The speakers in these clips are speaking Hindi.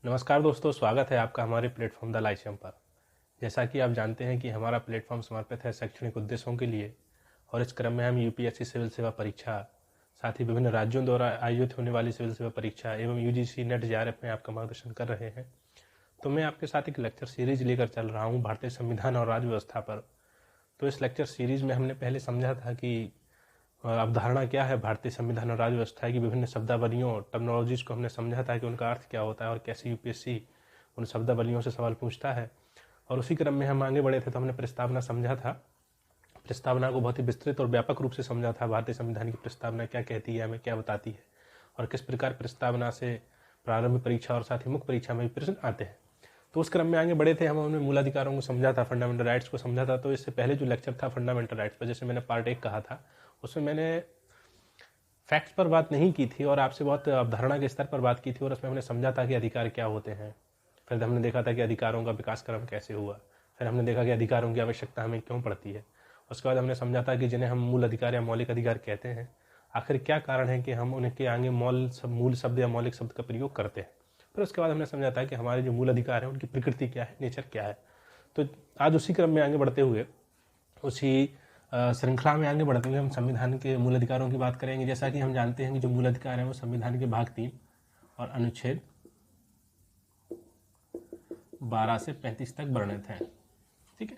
नमस्कार दोस्तों, स्वागत है आपका हमारे प्लेटफॉर्म द लाइसियम पर। जैसा कि आप जानते हैं कि हमारा प्लेटफॉर्म समर्पित है शैक्षणिक उद्देश्यों के लिए और इस क्रम में हम यूपीएससी सिविल सेवा परीक्षा, साथ ही विभिन्न राज्यों द्वारा आयोजित होने वाली सिविल सेवा परीक्षा एवं यूजीसी नेट जेआरएफ में आपका मार्गदर्शन कर रहे हैं। तो मैं आपके साथ एक लेक्चर सीरीज लेकर चल रहा हूँ भारतीय संविधान और राज्य व्यवस्था पर। तो इस लेक्चर सीरीज में हमने पहले समझा था कि अवधारणा क्या है भारतीय संविधान और राज्य व्यवस्था की, विभिन्न शब्दावलियों टर्मिनोलॉजीज को हमने समझा था कि उनका अर्थ क्या होता है और कैसे यूपीएससी उन शब्दावलियों से सवाल पूछता है। और उसी क्रम में हम आगे बढ़े थे तो हमने प्रस्तावना समझा था। प्रस्तावना को बहुत ही विस्तृत और व्यापक रूप से समझा था। भारतीय संविधान की प्रस्तावना क्या कहती है, हमें क्या बताती है और किस प्रकार प्रस्तावना से प्रारंभिक परीक्षा और साथ ही मुख्य परीक्षा में भी प्रश्न आते हैं। तो उस क्रम में आगे बढ़े थे। हमने मूल अधिकारों को समझा था, फंडामेंटल राइट्स को समझा था। तो इससे पहले जो लेक्चर था फंडामेंटल राइट्स पर, जैसे मैंने पार्ट 1 कहा था, उसमें मैंने फैक्ट्स पर बात नहीं की थी और आपसे बहुत अवधारणा के स्तर पर बात की थी और उसमें हमने समझा था कि अधिकार क्या होते हैं। फिर हमने देखा था कि अधिकारों का विकास क्रम कैसे हुआ। फिर हमने देखा कि अधिकारों की आवश्यकता हमें क्यों पड़ती है। उसके बाद हमने समझा था कि जिन्हें हम मूल अधिकार या मौलिक अधिकार कहते हैं, आखिर क्या कारण है कि हम उनके आगे मूल शब्द या मौलिक शब्द का प्रयोग करते हैं। फिर उसके बाद हमने समझा था कि हमारे जो मूल अधिकार हैं उनकी प्रकृति क्या है, नेचर क्या है। तो आज उसी क्रम में आगे बढ़ते हुए, उसी श्रृंखला में आगे बढ़ते हुए हम संविधान के मूल अधिकारों की बात करेंगे। जैसा कि हम जानते हैं कि जो मूल अधिकार है वो संविधान के भाग 3 और अनुच्छेद 12 से 35 तक वर्णित हैं। ठीक है,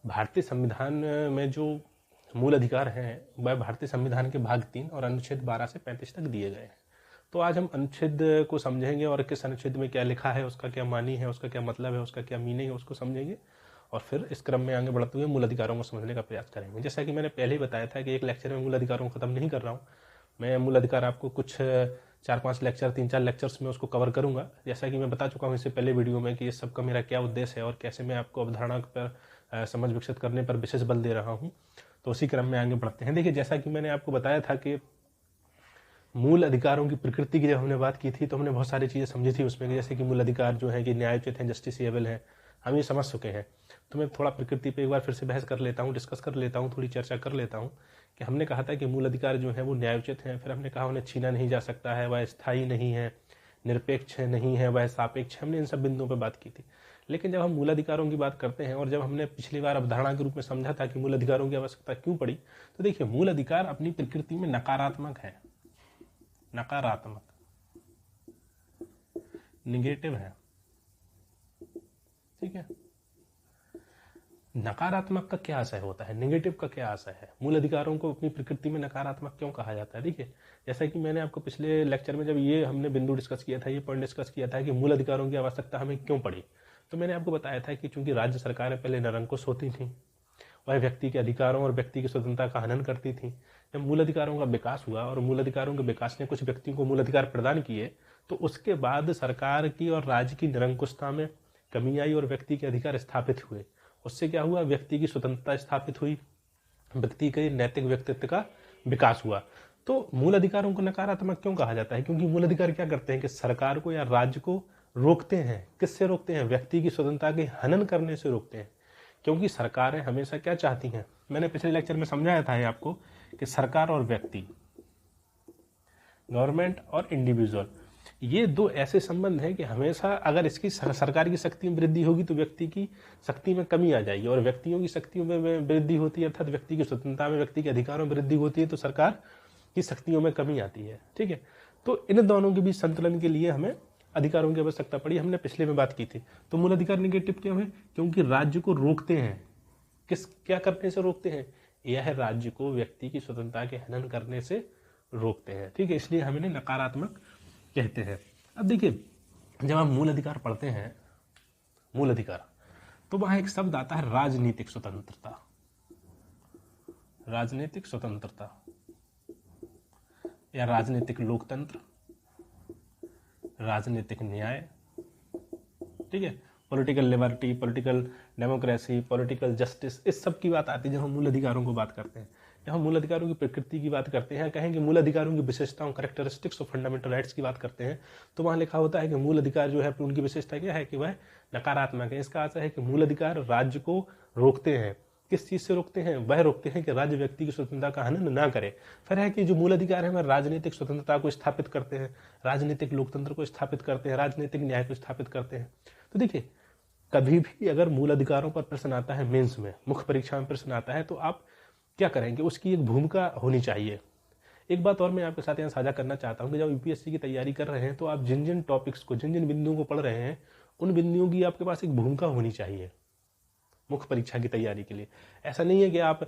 भारतीय संविधान में जो मूल अधिकार हैं वह भारतीय संविधान के भाग 3 और अनुच्छेद 12 से 35 तक दिए गए हैं। तो आज हम अनुच्छेद को समझेंगे और किस अनुच्छेद में क्या लिखा है, उसका क्या मानी है, उसका क्या मतलब है, उसका क्या मीनिंग है, उसको समझेंगे और फिर इस क्रम में आगे बढ़ते हुए मूल अधिकारों को समझने का प्रयास करेंगे। जैसा कि मैंने पहले ही बताया था कि एक लेक्चर में मूल अधिकारों को खत्म नहीं कर रहा हूँ। मैं मूल अधिकार आपको कुछ 4-5 लेक्चर, 3-4 लेक्चर्स में उसको कवर करूंगा। जैसा कि मैं बता चुका हूँ इससे पहले वीडियो में कि इस सब का मेरा क्या उद्देश्य है और कैसे मैं आपको अवधारणा पर समझ विकसित करने पर विशेष बल दे रहा हूँ। तो उसी क्रम में आगे बढ़ते हैं। देखिए, जैसा कि मैंने आपको बताया था कि मूल अधिकारों की प्रकृति की जब हमने बात की थी तो हमने बहुत सारी चीज़ें समझी थी उसमें, जैसे कि मूल अधिकार जो है कि न्यायोचित हैं, जस्टिसेबल हैं, हम ये समझ चुके हैं। तो मैं थोड़ा प्रकृति पे एक बार फिर से बहस कर लेता हूँ, डिस्कस कर लेता हूँ, थोड़ी चर्चा कर लेता हूँ कि हमने कहा था कि मूल अधिकार जो है वो न्यायोचित हैं। फिर हमने कहा उन्हें छीना नहीं जा सकता है, वह स्थायी नहीं है, निरपेक्ष नहीं है, वह सापेक्ष। हमने इन सब बिंदुओं पर बात की थी। लेकिन जब हम मूल अधिकारों की बात करते हैं और जब हमने पिछली बार अवधारणा के रूप में समझा था कि मूल अधिकारों की आवश्यकता क्यों पड़ी, तो देखिए, मूल अधिकार अपनी प्रकृति में नकारात्मक है, नकारात्मक, निगेटिव है। ठीक है, नकारात्मक का क्या आशय होता है, निगेटिव का क्या आशय है, मूल अधिकारों को अपनी प्रकृति में नकारात्मक क्यों कहा जाता है। देखिए, जैसा कि मैंने आपको पिछले लेक्चर में जब ये हमने बिंदु डिस्कस किया था, ये पॉइंट डिस्कस किया था कि मूल अधिकारों की आवश्यकता हमें क्यों पड़ी, तो मैंने आपको बताया था कि चूंकि राज्य सरकारें पहले निरंकुश होती थी, वह व्यक्ति के अधिकारों और व्यक्ति की स्वतंत्रता का हनन करती थी। जब मूल अधिकारों का विकास हुआ और मूल अधिकारों के विकास ने कुछ व्यक्तियों को मूल अधिकार प्रदान किए, तो उसके बाद सरकार की और राज्य की निरंकुशता में कमी आई और व्यक्ति के अधिकार स्थापित हुए। उससे क्या हुआ, व्यक्ति की स्वतंत्रता स्थापित हुई, व्यक्ति के नैतिक व्यक्तित्व का विकास हुआ। तो मूल अधिकारों को नकारात्मक क्यों कहा जाता है, क्योंकि मूल अधिकार क्या करते हैं कि सरकार को या राज्य को रोकते हैं। किससे रोकते हैं, व्यक्ति की स्वतंत्रता के हनन करने से रोकते हैं। क्योंकि सरकारें हमेशा क्या चाहती हैं, मैंने पिछले लेक्चर में समझाया था आपको कि सरकार और व्यक्ति, गवर्नमेंट और इंडिविजुअल, ये दो ऐसे संबंध हैं कि हमेशा अगर इसकी सरकार की शक्ति में वृद्धि होगी तो व्यक्ति की शक्ति में कमी आ जाएगी, और व्यक्तियों की शक्तियों में वृद्धि होती है अर्थात व्यक्ति की स्वतंत्रता में, व्यक्ति के अधिकारों में वृद्धि होती है तो सरकार की शक्तियों में कमी आती है। ठीक है, तो इन दोनों के बीच संतुलन के लिए हमें अधिकारों की आवश्यकता पड़ी, हमने पिछले में बात की थी। तो मूल अधिकार निगेटिव क्यों है, क्योंकि राज्य को रोकते हैं। किस क्या करने से रोकते हैं, यह राज्य को व्यक्ति की स्वतंत्रता के हनन करने से रोकते हैं। ठीक है, इसलिए हम इन्हें नकारात्मक कहते हैं। अब देखिए, जब हम मूल अधिकार पढ़ते हैं, मूल अधिकार, तो वहां एक शब्द आता है राजनीतिक स्वतंत्रता। राजनीतिक स्वतंत्रता या राजनीतिक लोकतंत्र, राजनीतिक न्याय। ठीक है, political liberty, political democracy, political justice, इस सब की बात आती है जब हम मूल अधिकारों को बात करते हैं। जब हम मूल अधिकारों की प्रकृति की बात करते हैं, कहेंगे मूल अधिकारों की विशेषताओं, कैरेक्टरिस्टिक्स ऑफ फंडामेंटल राइट्स की बात करते हैं, तो वहां लिखा होता है कि मूल अधिकार जो है उनकी विशेषता क्या है कि वह नकारात्मक है। इसका अर्थ है कि मूल अधिकार राज्य को रोकते हैं, किस चीज़ से रोकते हैं? वह रोकते हैं कि राज्य व्यक्ति की स्वतंत्रता का हनन ना करे। फिर है कि जो मूल अधिकार है हमारे राजनीतिक स्वतंत्रता को स्थापित करते हैं, राजनीतिक लोकतंत्र को स्थापित करते हैं, राजनीतिक न्याय को स्थापित करते हैं। तो देखिए, कभी भी अगर मूल अधिकारों पर प्रश्न आता है मेंस में, मुख्य परीक्षा में प्रश्न आता है, तो आप क्या करेंगे? उसकी एक भूमिका होनी चाहिए। एक बात और मैं आपके साथ यहाँ साझा करना चाहता हूँ कि जब यूपीएससी की तैयारी कर रहे हैं तो आप जिन जिन टॉपिक्स को, जिन जिन बिंदुओं को पढ़ रहे हैं, उन बिंदुओं की आपके पास एक भूमिका होनी चाहिए मुख्य परीक्षा की तैयारी के लिए। ऐसा नहीं है कि आप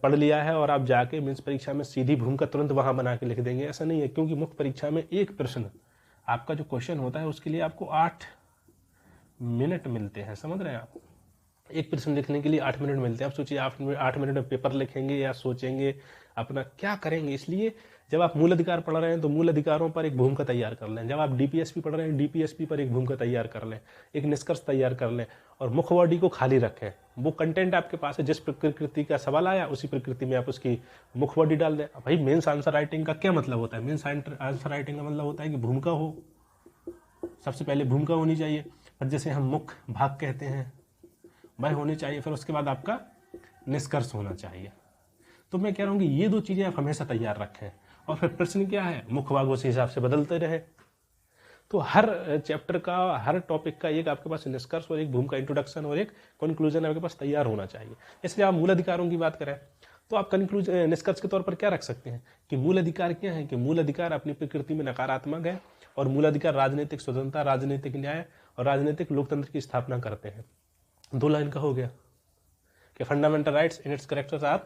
पढ़ लिया है और आप जाके मेंस परीक्षा में सीधी भूमिका तुरंत वहां बना के लिख देंगे, ऐसा नहीं है। क्योंकि मुख्य परीक्षा में एक प्रश्न आपका जो क्वेश्चन होता है उसके लिए आपको 8 मिनट मिलते हैं, समझ रहे हैं आप? एक प्रश्न लिखने के लिए 8 मिनट मिलते हैं। आप सोचिए 8 मिनट में पेपर लिखेंगे या सोचेंगे, अपना क्या करेंगे? इसलिए जब आप मूल अधिकार पढ़ रहे हैं तो मूल अधिकारों पर एक भूमिका तैयार कर लें। जब आप डीपीएसपी पढ़ रहे हैं, डीपीएसपी पर एक भूमिका तैयार कर लें, एक निष्कर्ष तैयार कर लें और मुख्य बॉडी को खाली रखें। वो कंटेंट आपके पास है, जिस प्रकृति का सवाल आया उसी प्रकृति में आप उसकी मुख्य बॉडी डाल दें। भाई मेंस आंसर राइटिंग का क्या मतलब होता है? मेंस आंसर राइटिंग का मतलब होता है कि भूमिका हो, सबसे पहले भूमिका होनी चाहिए, फिर जैसे हम मुख्य भाग कहते हैं वह होने चाहिए, फिर उसके बाद आपका निष्कर्ष होना चाहिए। तो मैं कह रहा हूँ कि ये 2 चीजें आप हमेशा तैयार रखें और फिर प्रश्न क्या है, मुख्य भाग उसी हिसाब से बदलते रहे। तो हर चैप्टर का, हर टॉपिक का एक आपके पास निष्कर्ष और एक भूमिका, इंट्रोडक्शन और एक कंक्लूजन आपके पास तैयार होना चाहिए। इसलिए आप मूल अधिकारों की बात करें तो आप निष्कर्ष के तौर पर क्या रख सकते हैं कि मूल अधिकार क्या है? कि मूल अधिकार अपनी प्रकृति में नकारात्मक है और मूल अधिकार राजनीतिक स्वतंत्रता, राजनीतिक न्याय और राजनीतिक लोकतंत्र की स्थापना करते हैं। 2 लाइन का हो गया कि fundamental rights in its characters are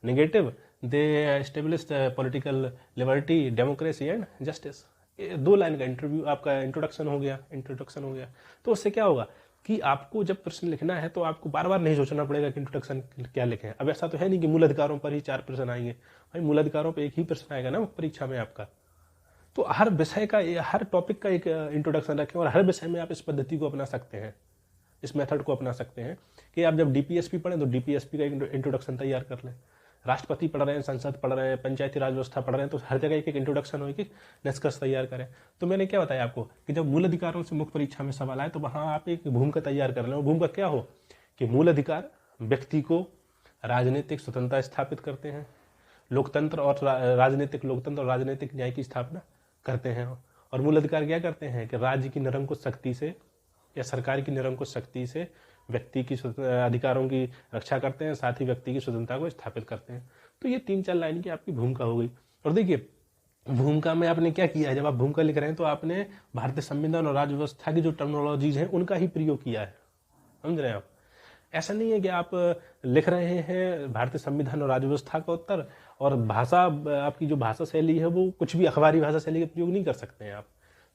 negative, they establish political liberty, democracy and justice. 2 line का इंटरव्यू आपका इंट्रोडक्शन हो गया। तो उससे क्या होगा कि आपको जब प्रश्न लिखना है तो आपको बार बार नहीं सोचना पड़ेगा कि इंट्रोडक्शन क्या लिखें। अब ऐसा तो है नहीं कि मूल अधिकारों पर ही 4 प्रश्न आएंगे। भाई मूल अधिकारों पर एक ही प्रश्न आएगा ना परीक्षा में आपका। तो हर विषय का, हर टॉपिक का एक इंट्रोडक्शन रखें और हर विषय में आप इस पद्धति को अपना सकते हैं, इस मेथड को अपना सकते हैं कि आप जब डीपीएसपी पढ़ें तो डीपीएसपी का एक इंट्रोडक्शन तैयार कर लें। राष्ट्रपति पढ़ रहे हैं, संसद पढ़ रहे हैं, पंचायती राज व्यवस्था पढ़ रहे हैं, तो हर जगह एक इंट्रोडक्शन हो, कि निष्कर्ष तैयार करें। तो मैंने क्या बताया आपको कि जब मूल अधिकारों से मुख्य परीक्षा में सवाल आए तो वहां आप एक भूमिका तैयार कर लें। और भूमिका क्या हो कि मूल अधिकार व्यक्ति को राजनीतिक स्वतंत्रता स्थापित करते हैं, लोकतंत्र और राजनीतिक न्याय की स्थापना करते हैं। और मूल अधिकार क्या करते हैं कि राज्य की निरंकुश शक्ति से या सरकार की निरंकुश शक्ति से व्यक्ति की अधिकारों की रक्षा करते हैं, साथ ही व्यक्ति की स्वतंत्रता को स्थापित करते हैं। तो ये 3-4 लाइन की आपकी भूमिका हो गई। और देखिए भूमिका में आपने क्या किया है, जब आप भूमिका लिख रहे हैं तो आपने भारतीय संविधान और राज्य व्यवस्था की जो टर्मिनोलॉजीज हैं उनका ही प्रयोग किया है, समझ रहे हैं आप? ऐसा नहीं है कि आप लिख रहे हैं भारतीय संविधान और राज्य व्यवस्था का उत्तर और भाषा, आपकी जो भाषा शैली है वो कुछ भी अखबारी भाषा शैली का प्रयोग नहीं कर सकते हैं आप।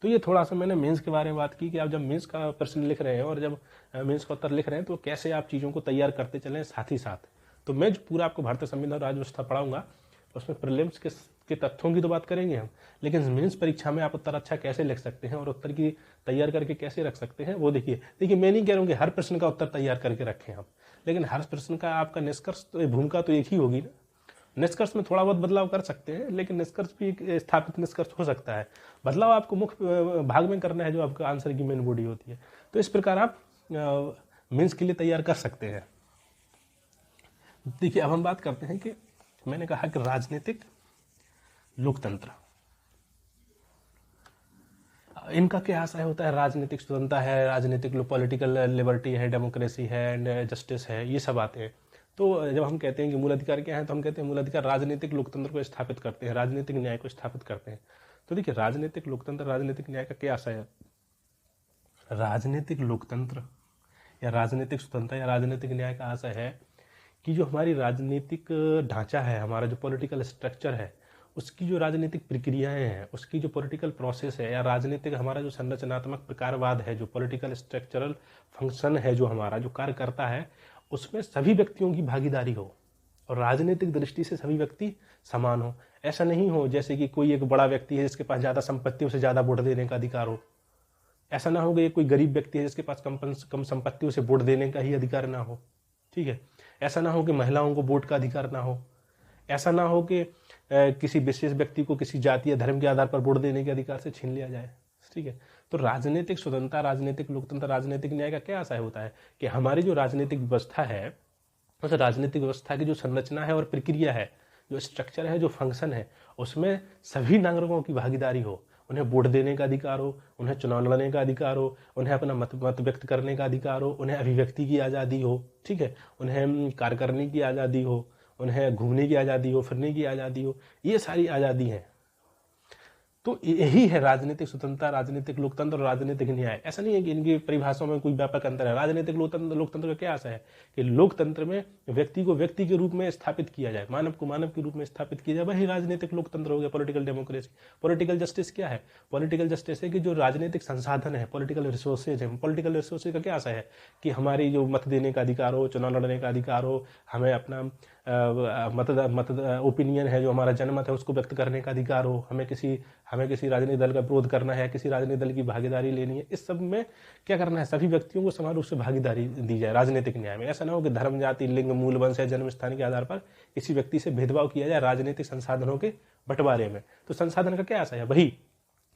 तो ये थोड़ा सा मैंने मेंस के बारे में बात की कि आप जब मेंस का प्रश्न लिख रहे हैं और जब मेंस का उत्तर लिख रहे हैं तो कैसे आप चीज़ों को तैयार करते चलें साथ ही साथ। तो मैं जो पूरा आपको भारतीय संविधान राज्य व्यवस्था पढ़ाऊंगा उसमें प्रीलिम्स के तथ्यों की तो बात करेंगे हम, लेकिन मेंस परीक्षा में आप उत्तर अच्छा कैसे लिख सकते हैं और उत्तर की तैयार करके कैसे रख सकते हैं वो देखिए। मैं नहीं कह रहा हूँ कि हर प्रश्न का उत्तर तैयार करके रखें आप, लेकिन हर प्रश्न का आपका निष्कर्ष, भूमिका तो एक ही होगी ना। निष्कर्ष में थोड़ा बहुत बदलाव कर सकते हैं, लेकिन निष्कर्ष भी एक स्थापित निष्कर्ष हो सकता है। बदलाव आपको मुख्य भाग में करना है जो आपका आंसर की मेन बॉडी होती है। तो इस प्रकार आप मेंस के लिए तैयार कर सकते हैं। देखिए अब हम बात करते हैं कि मैंने कहा कि राजनीतिक लोकतंत्र, इनका क्या आशय होता है? राजनीतिक स्वतंत्रता है, राजनीतिक पॉलिटिकल लिबर्टी है, डेमोक्रेसी है एंड जस्टिस है, ये सब आते हैं। तो जब हम कहते हैं कि मूल अधिकार क्या है तो हम कहते हैं मूल अधिकार राजनीतिक लोकतंत्र को स्थापित करते हैं, राजनीतिक न्याय को स्थापित करते हैं। तो देखिए राजनीतिक लोकतंत्र, राजनीतिक न्याय का क्या आशय है? राजनीतिक लोकतंत्र या राजनीतिक स्वतंत्रता या राजनीतिक न्याय का आशय है कि जो हमारी राजनीतिक ढांचा है, हमारा जो पॉलिटिकल स्ट्रक्चर है, उसकी जो राजनीतिक प्रक्रियाएं हैं, उसकी जो पॉलिटिकल प्रोसेस है, या राजनीतिक हमारा जो संरचनात्मक प्रकारवाद है, जो पॉलिटिकल स्ट्रक्चरल फंक्शन है, जो हमारा जो कार्य करता है, उसमें सभी व्यक्तियों की भागीदारी हो और राजनीतिक दृष्टि से सभी व्यक्ति समान हो। ऐसा नहीं हो जैसे कि कोई एक बड़ा व्यक्ति है जिसके पास ज्यादा संपत्ति, उसे ज्यादा वोट देने का अधिकार हो। ऐसा ना हो कि कोई गरीब व्यक्ति है जिसके पास कम संपत्ति, उसे वोट देने का ही अधिकार ना हो। ठीक है, ऐसा ना हो कि महिलाओं को वोट का अधिकार ना हो। ऐसा ना हो कि किसी विशेष व्यक्ति को किसी जाति या धर्म के आधार पर वोट देने के अधिकार से छीन लिया जाए। ठीक है, तो राजनीतिक स्वतंत्रता, राजनीतिक लोकतंत्र, राजनीतिक न्याय का क्या आशय होता है कि हमारी जो राजनीतिक व्यवस्था है, उस राजनीतिक व्यवस्था की जो संरचना है और प्रक्रिया है, जो स्ट्रक्चर है, जो फंक्शन है, उसमें सभी नागरिकों की भागीदारी हो, उन्हें वोट देने का अधिकार हो, उन्हें चुनाव लड़ने का अधिकार हो, उन्हें अपना मत व्यक्त करने का अधिकार हो, उन्हें अभिव्यक्ति की आज़ादी हो, ठीक है, उन्हें कार्य करने की आज़ादी हो, उन्हें घूमने की आज़ादी हो, फिरने की आज़ादी हो, ये सारी आज़ादी हैं। तो यही है राजनीतिक स्वतंत्रता, राजनीतिक लोकतंत्र और राजनीतिक न्याय। ऐसा नहीं है कि इनकी परिभाषाओं में कोई व्यापक अंतर है। राजनीतिक लोकतंत्र का क्या आशा है कि लोकतंत्र में व्यक्ति को व्यक्ति के रूप में स्थापित किया जाए, मानव को मानव के रूप में स्थापित किया जाए, वही राजनीतिक लोकतंत्र हो गया, पॉलिटिकल डेमोक्रेसी। पॉलिटिकल जस्टिस क्या है? पॉलिटिकल जस्टिस है कि जो राजनीतिक संसाधन है, पॉलिटिकल रिसोर्सेज है, पॉलिटिकल रिसोर्सेज का क्या आशा है कि हमारी जो मत देने का अधिकार हो, चुनाव लड़ने का अधिकार हो, हमें अपना मत ओपिनियन है, जो हमारा जनमत है, उसको व्यक्त करने का अधिकार हो, हमें किसी राजनीतिक दल का विरोध करना है, किसी राजनीतिक दल की भागीदारी लेनी है, इस सब में क्या करना है? सभी व्यक्तियों को समान रूप से भागीदारी दी जाए राजनीतिक न्याय में। ऐसा ना हो कि धर्म, जाति, लिंग, मूल, वंश या जन्म स्थान के आधार पर किसी व्यक्ति से भेदभाव किया जाए राजनीतिक संसाधनों के बंटवारे में। तो संसाधन का क्या आशा है? वही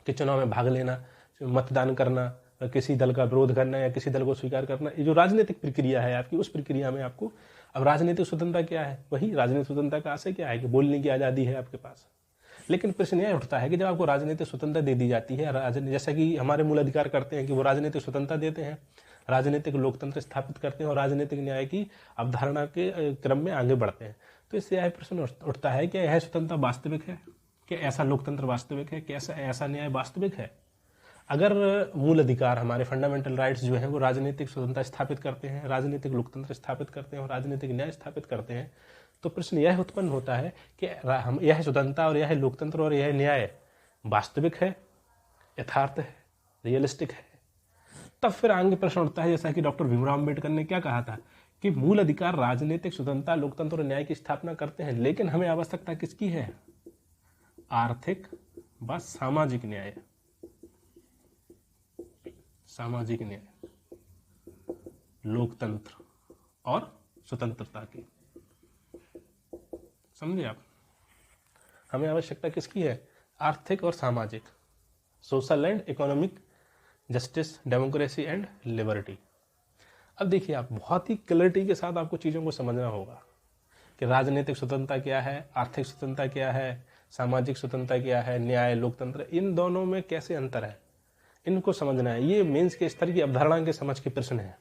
कि चुनाव में भाग लेना, मतदान करना, किसी दल का विरोध करना या किसी दल को स्वीकार करना, ये जो राजनीतिक प्रक्रिया है आपकी, उस प्रक्रिया में आपको अब राजनीतिक स्वतंत्रता क्या है? वही राजनीतिक स्वतंत्रता का आशय क्या है कि बोलने की आज़ादी है आपके पास। लेकिन प्रश्न यह उठता है कि जब आपको राजनीतिक स्वतंत्रता दे दी जाती है, जैसा कि हमारे मूल अधिकार करते हैं कि वो राजनीतिक स्वतंत्रता देते हैं, राजनीतिक लोकतंत्र स्थापित करते हैं और राजनीतिक न्याय की अवधारणा के क्रम में आगे बढ़ते हैं, तो इससे यह प्रश्न उठता है कि यह स्वतंत्रता वास्तविक है? क्या ऐसा लोकतंत्र वास्तविक है? क्या ऐसा न्याय वास्तविक है? अगर मूल अधिकार, हमारे फंडामेंटल राइट्स जो हैं, वो राजनीतिक स्वतंत्रता स्थापित करते हैं, राजनीतिक लोकतंत्र स्थापित करते हैं और राजनीतिक न्याय स्थापित करते हैं, तो प्रश्न यह उत्पन्न होता है कि हम यह स्वतंत्रता और यह लोकतंत्र और यह न्याय वास्तविक है, यथार्थ है, रियलिस्टिक है? तब फिर आगे प्रश्न उठता है, जैसा कि डॉक्टर भीमराव अम्बेडकर ने क्या कहा था कि मूल अधिकार राजनीतिक स्वतंत्रता, लोकतंत्र और न्याय की स्थापना करते हैं, लेकिन हमें आवश्यकता किसकी है? आर्थिक व सामाजिक न्याय, सामाजिक न्याय, लोकतंत्र और स्वतंत्रता की। समझे आप? हमें आवश्यकता किसकी है? आर्थिक और सामाजिक, social and economic justice, democracy and liberty. अब देखिए, आप बहुत ही क्लैरिटी के साथ आपको चीज़ों को समझना होगा कि राजनीतिक स्वतंत्रता क्या है, आर्थिक स्वतंत्रता क्या है, सामाजिक स्वतंत्रता क्या है, न्याय, लोकतंत्र, इन दोनों में कैसे अंतर है, इनको समझना है। ये मेंस के स्तर की अवधारणा के समझ के प्रश्न है।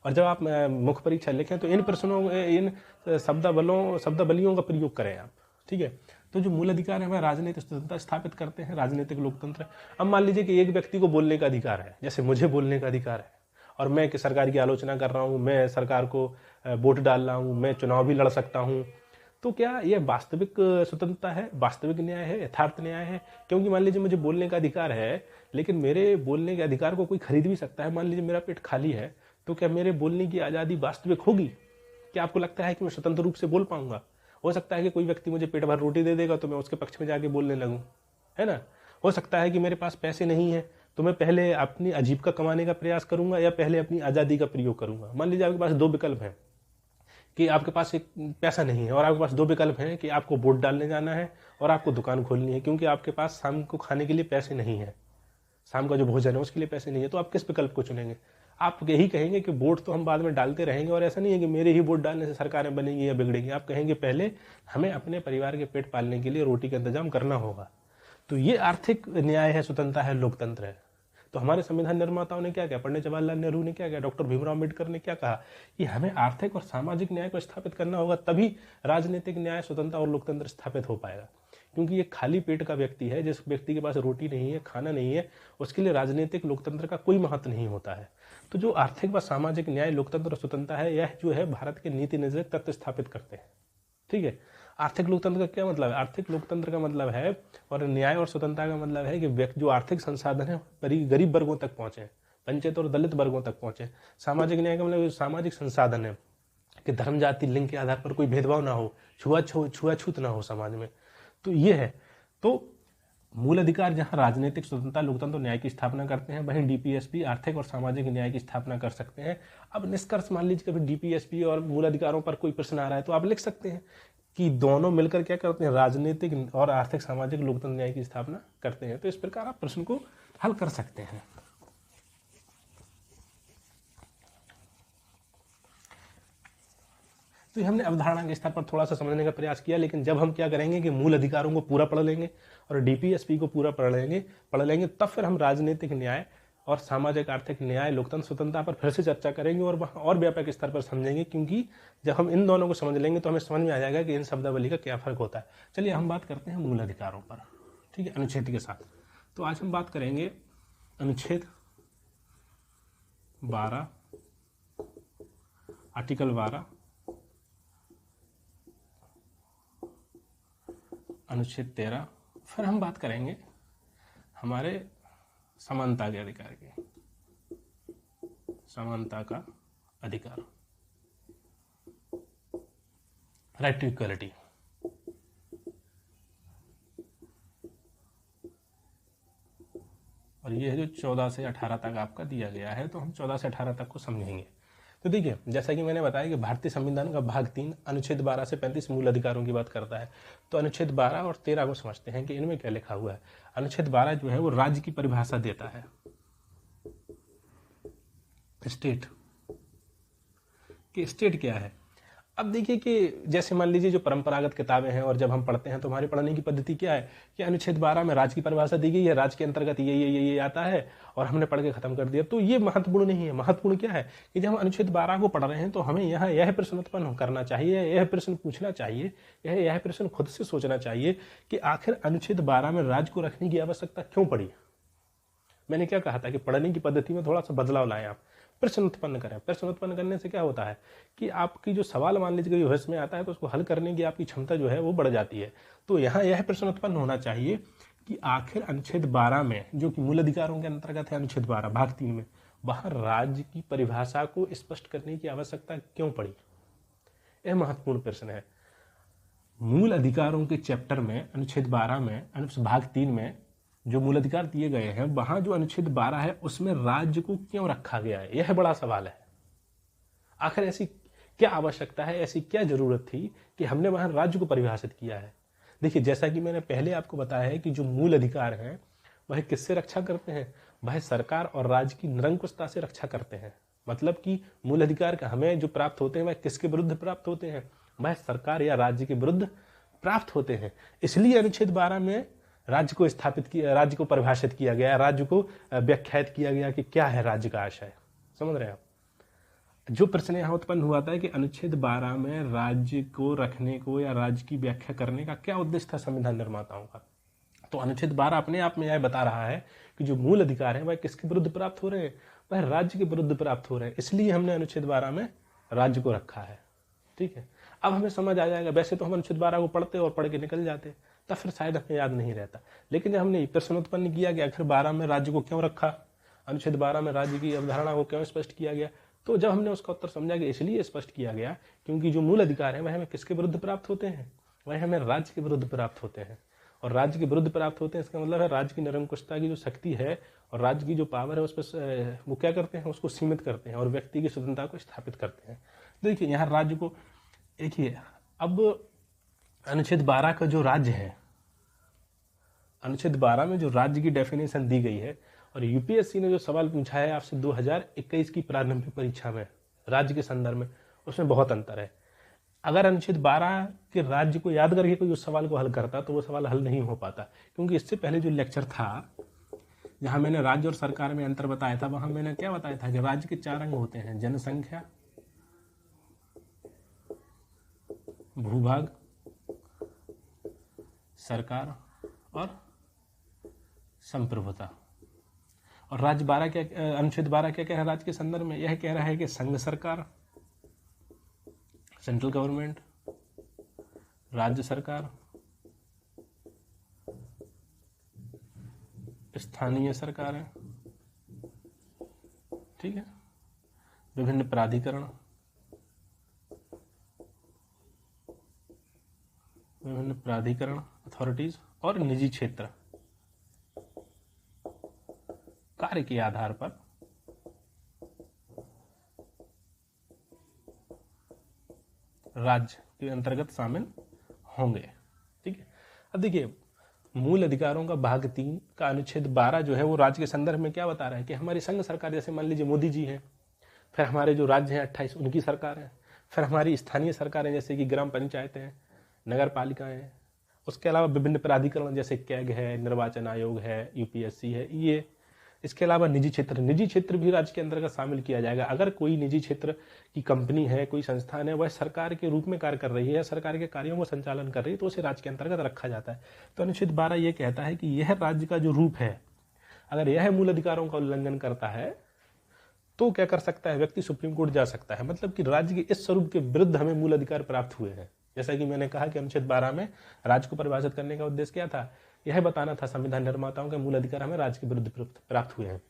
और जब आप मुख्य परीक्षा लिखें तो इन प्रश्नों, इन शब्दावलियों का प्रयोग करें आप, ठीक है। तो जो मूल अधिकार है, वह राजनीतिक स्वतंत्रता स्थापित करते हैं, राजनीतिक लोकतंत्र। अब मान लीजिए कि एक व्यक्ति को बोलने का अधिकार है, जैसे मुझे बोलने का अधिकार है, और मैं कि सरकार की आलोचना कर रहा हूँ, मैं सरकार को वोट डाल रहा हूँ, मैं चुनाव भी लड़ सकता हूँ, तो क्या यह वास्तविक स्वतंत्रता है, वास्तविक न्याय है, यथार्थ न्याय है? क्योंकि मान लीजिए मुझे बोलने का अधिकार है, लेकिन मेरे बोलने के अधिकार को कोई खरीद भी सकता है। मान लीजिए मेरा पेट खाली है, तो क्या मेरे बोलने की आज़ादी वास्तविक होगी? क्या आपको लगता है कि मैं स्वतंत्र रूप से बोल पाऊंगा? हो सकता है कि कोई व्यक्ति मुझे पेट भर रोटी दे देगा तो मैं उसके पक्ष में जाके बोलने लगूं, है ना। हो सकता है कि मेरे पास पैसे नहीं है तो मैं पहले अपनी आजीविका कमाने का प्रयास करूंगा या पहले अपनी आज़ादी का प्रयोग करूंगा। मान लीजिए आपके पास दो विकल्प हैं कि आपके पास एक पैसा नहीं है, और आपके पास दो विकल्प हैं कि आपको वोट डालने जाना है और आपको दुकान खोलनी है, क्योंकि आपके पास शाम को खाने के लिए पैसे नहीं है, शाम का जो भोजन है उसके लिए पैसे नहीं है। तो आप किस विकल्प को चुनेंगे? आप यही कहेंगे कि वोट तो हम बाद में डालते रहेंगे, और ऐसा नहीं है कि मेरे ही वोट डालने से सरकारें बनेंगी या बिगड़ेंगी। आप कहेंगे पहले हमें अपने परिवार के पेट पालने के लिए रोटी का इंतजाम करना होगा। तो ये आर्थिक न्याय है, स्वतंत्रता है, लोकतंत्र है। तो हमारे संविधान निर्माताओं ने क्या किया, पंडित जवाहरलाल नेहरू ने क्या किया, डॉक्टर भीमराव अम्बेडकर ने क्या कहा कि हमें आर्थिक और सामाजिक न्याय को स्थापित करना होगा, तभी राजनीतिक न्याय, स्वतंत्रता और लोकतंत्र स्थापित हो पाएगा। क्योंकि ये खाली पेट का व्यक्ति है, जिस व्यक्ति के पास रोटी नहीं है, खाना नहीं है, उसके लिए राजनीतिक लोकतंत्र का कोई महत्व नहीं होता है। तो जो आर्थिक व सामाजिक न्याय, लोकतंत्र और स्वतंत्रता है, यह जो है भारत के नीति निर्देशक तत्व स्थापित करते हैं, ठीक है। आर्थिक लोकतंत्र का क्या मतलब है? आर्थिक लोकतंत्र का मतलब है, और न्याय और स्वतंत्रता का मतलब है कि व्यक्ति जो आर्थिक संसाधन है गरीब वर्गों तक पहुंचे, वंचित और दलित वर्गों तक पहुंचे। सामाजिक न्याय का मतलब सामाजिक संसाधन है कि धर्म, जाति, लिंग के आधार पर कोई भेदभाव ना हो, छुआछूत ना हो समाज में। तो ये है। तो मूल अधिकार जहां राजनीतिक स्वतंत्रता, लोकतंत्र और न्याय की स्थापना करते हैं, वहीं डीपीएसपी आर्थिक और सामाजिक न्याय की स्थापना कर सकते हैं। अब निष्कर्ष, मान लीजिए कभी डीपीएसपी और मूल अधिकारों पर कोई प्रश्न आ रहा है तो आप लिख सकते हैं कि दोनों मिलकर क्या करते हैं, राजनीतिक और आर्थिक, सामाजिक, लोकतंत्र, न्याय की स्थापना करते हैं। तो इस प्रकार आप प्रश्न को हल कर सकते हैं। तो ये हमने अवधारणा के स्तर पर थोड़ा सा समझने का प्रयास किया, लेकिन जब हम क्या करेंगे कि मूल अधिकारों को पूरा पढ़ लेंगे और डीपीएसपी को पूरा पढ़ लेंगे तब फिर हम राजनीतिक न्याय और सामाजिक आर्थिक न्याय, लोकतंत्र, स्वतंत्रता पर फिर से चर्चा करेंगे और वहाँ और व्यापक स्तर पर समझेंगे, क्योंकि जब हम इन दोनों को समझ लेंगे तो हमें समझ में आ जाएगा कि इन शब्दावली का क्या फर्क होता है। चलिए हम बात करते हैं मूल अधिकारों पर, ठीक है, अनुच्छेद के साथ। तो आज हम बात करेंगे अनुच्छेद 12, आर्टिकल 12, अनुच्छेद 13, फिर हम बात करेंगे हमारे समानता के अधिकार की, समानता का अधिकार, राइट टू इक्वलिटी। और ये जो 14 से 18 तक आपका दिया गया है, तो हम 14 से 18 तक को समझेंगे। तो देखिए, जैसा कि मैंने बताया कि भारतीय संविधान का भाग 3 अनुच्छेद 12 से 35 मूल अधिकारों की बात करता है। तो अनुच्छेद 12 और 13 को समझते हैं कि इनमें क्या लिखा हुआ है। अनुच्छेद 12 जो है वो राज्य की परिभाषा देता है, स्टेट कि स्टेट क्या है। अब देखिए कि जैसे मान लीजिए जो परंपरागत किताबें हैं और जब हम पढ़ते हैं तो हमारी पढ़ने की पद्धति क्या है कि अनुच्छेद 12 में राज्य की परिभाषा दी गई है, राज्य के अंतर्गत ये आता है और हमने पढ़ के खत्म कर दिया। तो ये महत्वपूर्ण नहीं है। महत्वपूर्ण क्या है कि जब हम अनुच्छेद 12 को पढ़ रहे हैं तो हमें यहाँ यह प्रश्न उत्पन्न करना चाहिए, यह प्रश्न पूछना चाहिए, यह प्रश्न खुद से सोचना चाहिए कि आखिर अनुच्छेद 12 में राज्य को रखने की आवश्यकता क्यों पड़ी। मैंने क्या कहा था कि पढ़ने की पद्धति में थोड़ा सा बदलाव लाएं, आप प्रश्न उत्पन्न करें। प्रश्न उत्पन्न करने से क्या होता है कि आपकी जो सवाल मान लीजिए जो में आता है तो उसको हल करने की आपकी क्षमता जो है वो बढ़ जाती है। तो यहाँ यह प्रश्न उत्पन्न होना चाहिए कि आखिर अनुच्छेद 12 में, जो कि मूल अधिकारों के अंतर्गत है, अनुच्छेद 12 भाग 3 में, वहाँ राज्य की परिभाषा को स्पष्ट करने की आवश्यकता क्यों पड़ी। यह महत्वपूर्ण प्रश्न है। मूल अधिकारों के चैप्टर में अनुच्छेद 12 में भाग 3 में जो मूल अधिकार दिए गए हैं, वहां जो अनुच्छेद 12 है उसमें राज्य को क्यों रखा गया है, यह बड़ा सवाल है। आखिर ऐसी क्या आवश्यकता है, ऐसी क्या जरूरत थी कि हमने वहां राज्य को परिभाषित किया है। देखिए, जैसा कि मैंने पहले आपको बताया है कि जो मूल अधिकार हैं वह किससे रक्षा करते हैं, वह सरकार और राज्य की निरंकुशता से रक्षा करते हैं। मतलब कि मूल अधिकार का हमें जो प्राप्त होते हैं वह किसके विरुद्ध प्राप्त होते हैं, वह सरकार या राज्य के विरुद्ध प्राप्त होते हैं। इसलिए अनुच्छेद 12 में राज्य को स्थापित किया, राज्य को परिभाषित किया गया, राज्य को व्याख्यात किया गया कि क्या है राज्य का आशय। समझ रहे हैं आप। जो प्रश्न यहाँ उत्पन्न हुआ था कि अनुच्छेद 12 में राज्य को रखने को या राज्य की व्याख्या करने का क्या उद्देश्य था संविधान निर्माताओं का, तो अनुच्छेद 12 अपने आप में यह बता रहा है कि जो मूल अधिकार है वह किसके विरुद्ध प्राप्त हो रहे हैं, वह राज्य के विरुद्ध प्राप्त हो रहे हैं। इसलिए हमने अनुच्छेद 12 में राज्य को रखा है। ठीक है, अब हमें समझ आ जाएगा। वैसे तो हम अनुच्छेद 12 को पढ़ते और पढ़ के निकल जाते, तब फिर शायद हमें याद नहीं रहता। लेकिन जब हमने प्रश्न उत्पन्न किया कि आखिर 12 में राज्य को क्यों रखा, अनुच्छेद 12 में राज्य की अवधारणा को क्यों स्पष्ट किया गया, तो जब हमने उसका उत्तर समझा कि इसलिए स्पष्ट किया गया क्योंकि जो मूल अधिकार है वह हमें किसके विरुद्ध प्राप्त होते हैं, वह हमें राज्य के विरुद्ध प्राप्त होते हैं। और राज्य के विरुद्ध प्राप्त होते हैं इसका मतलब है राज्य की निरंकुशता की जो शक्ति है और राज्य की जो पावर है उस पर वो क्या करते हैं, उसको सीमित करते हैं और व्यक्ति की स्वतंत्रता को स्थापित करते हैं। देखिए यहाँ राज्य को देखिए, अब अनुच्छेद 12 का जो राज्य है, अनुच्छेद 12 में जो राज्य की डेफिनेशन दी गई है और यूपीएससी ने जो सवाल पूछा है आपसे 2021 की प्रारंभिक परीक्षा में राज्य के संदर्भ में, उसमें बहुत अंतर है। अगर अनुच्छेद 12 के राज्य को याद करके कोई उस सवाल को हल करता तो वो सवाल हल नहीं हो पाता, क्योंकि इससे पहले जो लेक्चर था जहां मैंने राज्य और सरकार में अंतर बताया था, वहां मैंने क्या बताया था कि राज्य के 4 अंग होते हैं, जनसंख्या, भूभाग, सरकार और संप्रभुता। और राज्य 12 क्या, अनुच्छेद 12 क्या कह रहा है राज्य के संदर्भ में, यह कह रहा है कि संघ सरकार, सेंट्रल गवर्नमेंट, राज्य सरकार, स्थानीय सरकारें, ठीक है, विभिन्न प्राधिकरण, अथॉरिटीज और निजी क्षेत्र कार्य के आधार पर राज्य के अंतर्गत शामिल होंगे। ठीक है, अब देखिए मूल अधिकारों का भाग 3 का अनुच्छेद 12 जो है वो राज्य के संदर्भ में क्या बता रहा है कि हमारी संघ सरकार, जैसे मान लीजिए मोदी जी हैं, फिर हमारे जो राज्य हैं 28 उनकी सरकार है, फिर हमारी स्थानीय सरकारें जैसे कि ग्राम पंचायतें हैं, नगर पालिकाएँ हैं, उसके अलावा विभिन्न प्राधिकरण जैसे कैग है, निर्वाचन आयोग है, यूपीएससी है, ये। इसके अलावा निजी क्षेत्र भी राज्य के अंतर्गत शामिल किया जाएगा। अगर कोई निजी क्षेत्र की कंपनी है, कोई संस्थान है, वह सरकार के रूप में कार्य कर रही है या सरकार के कार्यों को संचालन कर रही है, तो उसे राज्य के अंतर्गत रखा जाता है। तो अनुच्छेद 12 ये कहता है कि यह राज्य का जो रूप है, अगर यह मूल अधिकारों का उल्लंघन करता है तो क्या कर सकता है, व्यक्ति सुप्रीम कोर्ट जा सकता है। मतलब कि राज्य के इस स्वरूप के विरुद्ध हमें मूल अधिकार प्राप्त हुए हैं। जैसा कि मैंने कहा कि अनुच्छेद 12 में राज्य को परिभाषित करने का उद्देश्य क्या था, यह बताना था संविधान निर्माताओं के मूल अधिकार हमें राज्य के विरुद्ध प्राप्त हुए हैं।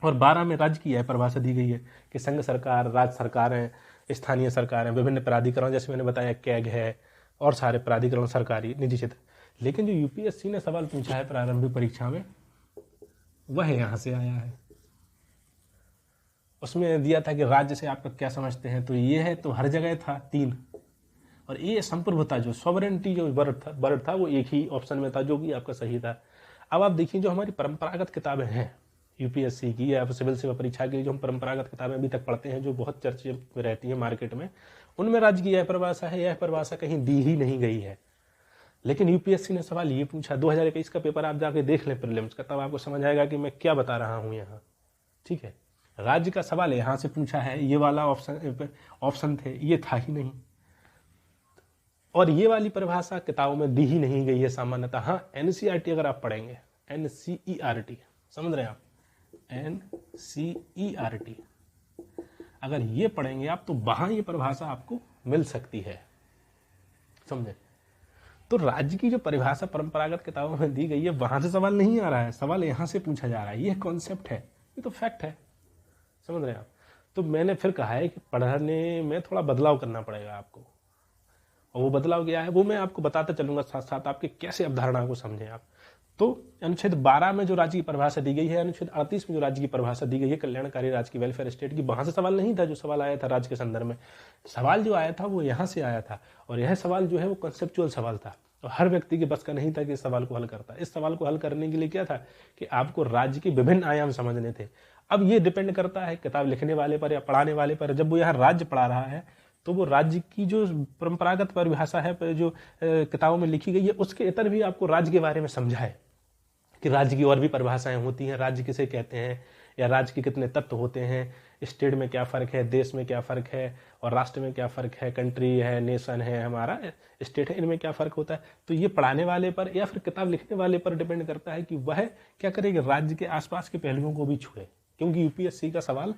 और 12 में राज्य की यह परिभाषा दी गई है कि संघ सरकार, राज्य सरकारें, स्थानीय सरकारें, विभिन्न प्राधिकरण, जैसे मैंने बताया कैग है और सारे प्राधिकरण सरकारी निजी क्षेत्र। लेकिन जो यूपीएससी ने सवाल पूछा है प्रारंभिक परीक्षा में, वह यहाँ से आया है। उसमें दिया था कि राज्य से आपका क्या समझते हैं, तो ये है, तो हर जगह था 3, और ये संप्रभुता जो सॉवरेनिटी जो वर्ड था वो एक ही ऑप्शन में था, जो कि आपका सही था। अब आप देखिए जो हमारी परंपरागत किताबें हैं यूपीएससी की या सिविल सेवा परीक्षा की, जो हम परंपरागत किताबें अभी तक पढ़ते हैं, जो बहुत चर्चे में रहती हैं मार्केट में, उनमें राज्य की यह परिभाषा है, यह परिभाषा कहीं दी ही नहीं गई है। लेकिन यूपीएससी ने सवाल ये पूछा, 2021 का पेपर आप जाके देख लें प्रीलिम्स का, तब आपको समझ आएगा कि मैं क्या बता रहा हूँ यहाँ। ठीक है, राज्य का सवाल यहाँ से पूछा है, ये वाला ऑप्शन थे, ये था ही नहीं। और ये वाली परिभाषा किताबों में दी ही नहीं गई है सामान्यतः। हाँ, एनसीईआरटी अगर आप पढ़ेंगे, एनसीईआरटी, समझ रहे हैं आप, एनसीईआरटी अगर ये पढ़ेंगे आप, तो वहां ये परिभाषा आपको मिल सकती है, समझे। तो राज्य की जो परिभाषा परंपरागत किताबों में दी गई है, वहां से सवाल नहीं आ रहा है, सवाल यहां से पूछा जा रहा है। ये कॉन्सेप्ट है, ये तो फैक्ट है, समझ रहे हैं आप। तो मैंने फिर कहा है कि पढ़ने में थोड़ा बदलाव करना पड़ेगा आपको, और वो बदलाव क्या है वो मैं आपको बताता चलूंगा साथ साथ, आपके कैसे अवधारणा को समझें आप। तो अनुच्छेद 12 में जो राज्य की परिभाषा दी गई है, अनुच्छेद 38 में जो राज्य की परिभाषा दी गई है कल्याणकारी राज्य की, वेलफेयर स्टेट की, वहां से सवाल नहीं था। जो सवाल आया था राज्य के संदर्भ में, सवाल जो आया था वो यहाँ से आया था, और यह सवाल जो है वो कंसेप्चुअल सवाल था, और हर व्यक्ति के बस का नहीं था कि इस सवाल को हल करता। इस सवाल को हल करने के लिए क्या था कि आपको राज्य के विभिन्न आयाम समझने थे। अब ये डिपेंड करता है किताब लिखने वाले पर या पढ़ाने वाले पर। जब वो यहाँ राज्य पढ़ा रहा है, तो वो राज्य की जो परंपरागत परिभाषा है जो किताबों में लिखी गई है, उसके इतर भी आपको राज्य के बारे में समझाए कि राज्य की और भी परिभाषाएं होती हैं, राज्य किसे कहते हैं, या राज्य के कितने तत्व होते हैं, स्टेट में क्या फ़र्क है, देश में क्या फ़र्क है, और राष्ट्र में क्या फ़र्क है, कंट्री है, नेशन है, हमारा स्टेट है, इनमें क्या फ़र्क होता है। तो ये पढ़ाने वाले पर या फिर किताब लिखने वाले पर डिपेंड करता है कि वह क्या करेगा, राज्य के आसपास के पहलुओं को भी छुए, क्योंकि यूपीएससी का सवाल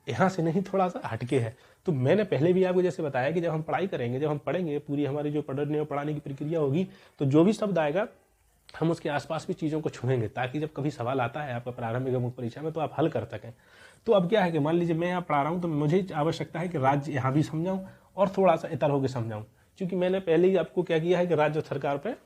यहाँ से नहीं, थोड़ा सा हटके है। तो मैंने पहले भी आपको जैसे बताया कि जब हम पढ़ाई करेंगे, जब हम पढ़ेंगे, पूरी हमारी जो पढ़ने और पढ़ाने की प्रक्रिया होगी, तो जो भी शब्द आएगा हम उसके आसपास भी चीज़ों को छुएंगे, ताकि जब कभी सवाल आता है आपका प्रारंभिक मुख्य परीक्षा में, तो आप हल कर सकें। तो अब क्या है कि मान लीजिए मैं यहाँ पढ़ा रहा हूँ, तो मुझे आवश्यकता है कि राज्य यहाँ भी समझाऊँ और थोड़ा सा इतर होकर समझाऊँ, क्योंकि मैंने पहले ही आपको क्या किया है कि राज्य सरकार पर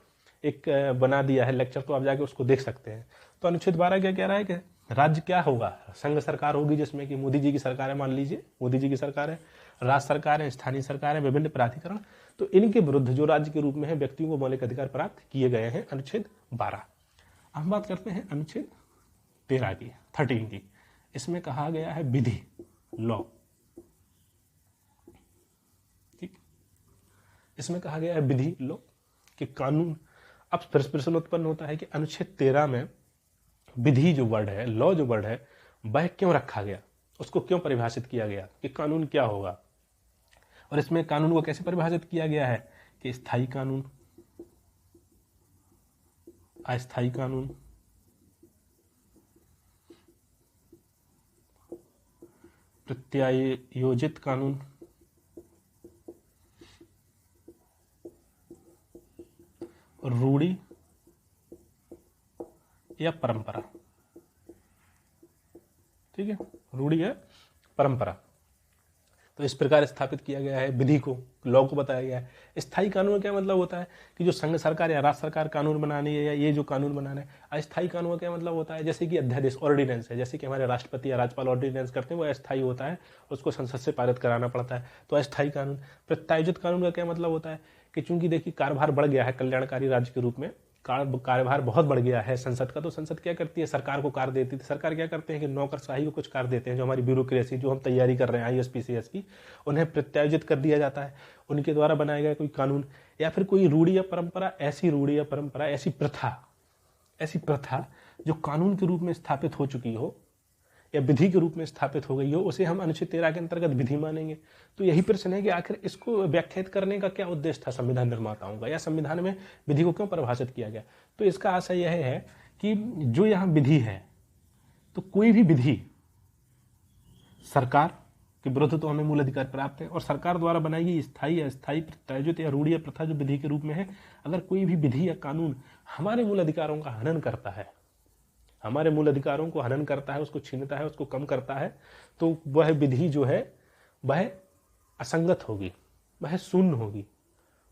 एक बना दिया है लेक्चर, तो आप जाके उसको देख सकते हैं। तो अनुच्छेद 12 क्या कह रहा है कि राज्य क्या होगा, संघ सरकार होगी, जिसमें कि मोदी जी की सरकार है, मान लीजिए मोदी जी की सरकार है, राज्य सरकार है, स्थानीय सरकार है, विभिन्न प्राधिकरण, तो इनके विरुद्ध जो राज्य के रूप में है व्यक्तियों को मौलिक अधिकार प्राप्त किए गए हैं, अनुच्छेद 12। हम बात करते हैं अनुच्छेद 13 की। इसमें कहा गया है विधि, लॉ। ठीक, इसमें कहा गया है विधि, लॉ कि कानून। अब प्रश्न उत्पन्न होता है कि अनुच्छेद 13 में विधि जो वर्ड है, लॉ जो वर्ड है, वह क्यों रखा गया, उसको क्यों परिभाषित किया गया कि कानून क्या होगा। और इसमें कानून को कैसे परिभाषित किया गया है कि स्थायी कानून, अस्थायी कानून, प्रत्यायोजित कानून, रूढ़ि या परंपरा। ठीक है, रूढ़ि या परंपरा। तो इस प्रकार स्थापित किया गया है विधि को, लॉ को बताया गया है। स्थायी कानून का क्या मतलब होता है कि जो संघ सरकार या राज्य सरकार कानून बनाने या ये जो कानून बनाना है। अस्थायी कानून का क्या मतलब होता है, जैसे कि अध्यादेश, ऑर्डिनेंस है, जैसे कि हमारे राष्ट्रपति या राज्यपाल ऑर्डिनेंस करते हैं, वो अस्थायी होता है, उसको संसद से पारित कराना पड़ता है, तो अस्थायी कानून। प्रत्यायोजित कानून का क्या मतलब होता है कि चूंकि देखिए कार्यभार बढ़ गया है कल्याणकारी राज्य के रूप में, कार्यभार बहुत बढ़ गया है संसद का, तो संसद क्या करती है, सरकार को कार्य देती थी। सरकार क्या करते हैं कि नौकरशाही को कुछ कार्य देते हैं, जो हमारी ब्यूरोक्रेसी, जो हम तैयारी कर रहे हैं IAS PCS की, उन्हें प्रत्यायोजित कर दिया जाता है। उनके द्वारा बनाया गया कोई कानून या फिर कोई रूढ़ी या परंपरा, ऐसी प्रथा जो कानून के रूप में स्थापित हो चुकी हो या विधि के रूप में स्थापित हो गई हो, उसे हम अनुच्छेद 13 के अंतर्गत विधि मानेंगे। तो यही प्रश्न है कि आखिर इसको व्याख्यात करने का क्या उद्देश्य था संविधान निर्माताओं का, या संविधान में विधि को क्यों परिभाषित किया गया। तो इसका आशय यह है कि जो यहाँ विधि है, तो कोई भी विधि सरकार के विरुद्ध तो हमें मूल अधिकार प्राप्त है, और सरकार द्वारा बनाई गई स्थायी, अस्थायी, प्रत्यायोजित या रूढ़ी या प्रथा जो विधि के रूप में है, अगर कोई भी विधि या कानून हमारे मूल अधिकारों का हनन करता है, हमारे मूल अधिकारों को हनन करता है, उसको छीनता है, उसको कम करता है, तो वह विधि जो है वह असंगत होगी, वह शून्य होगी,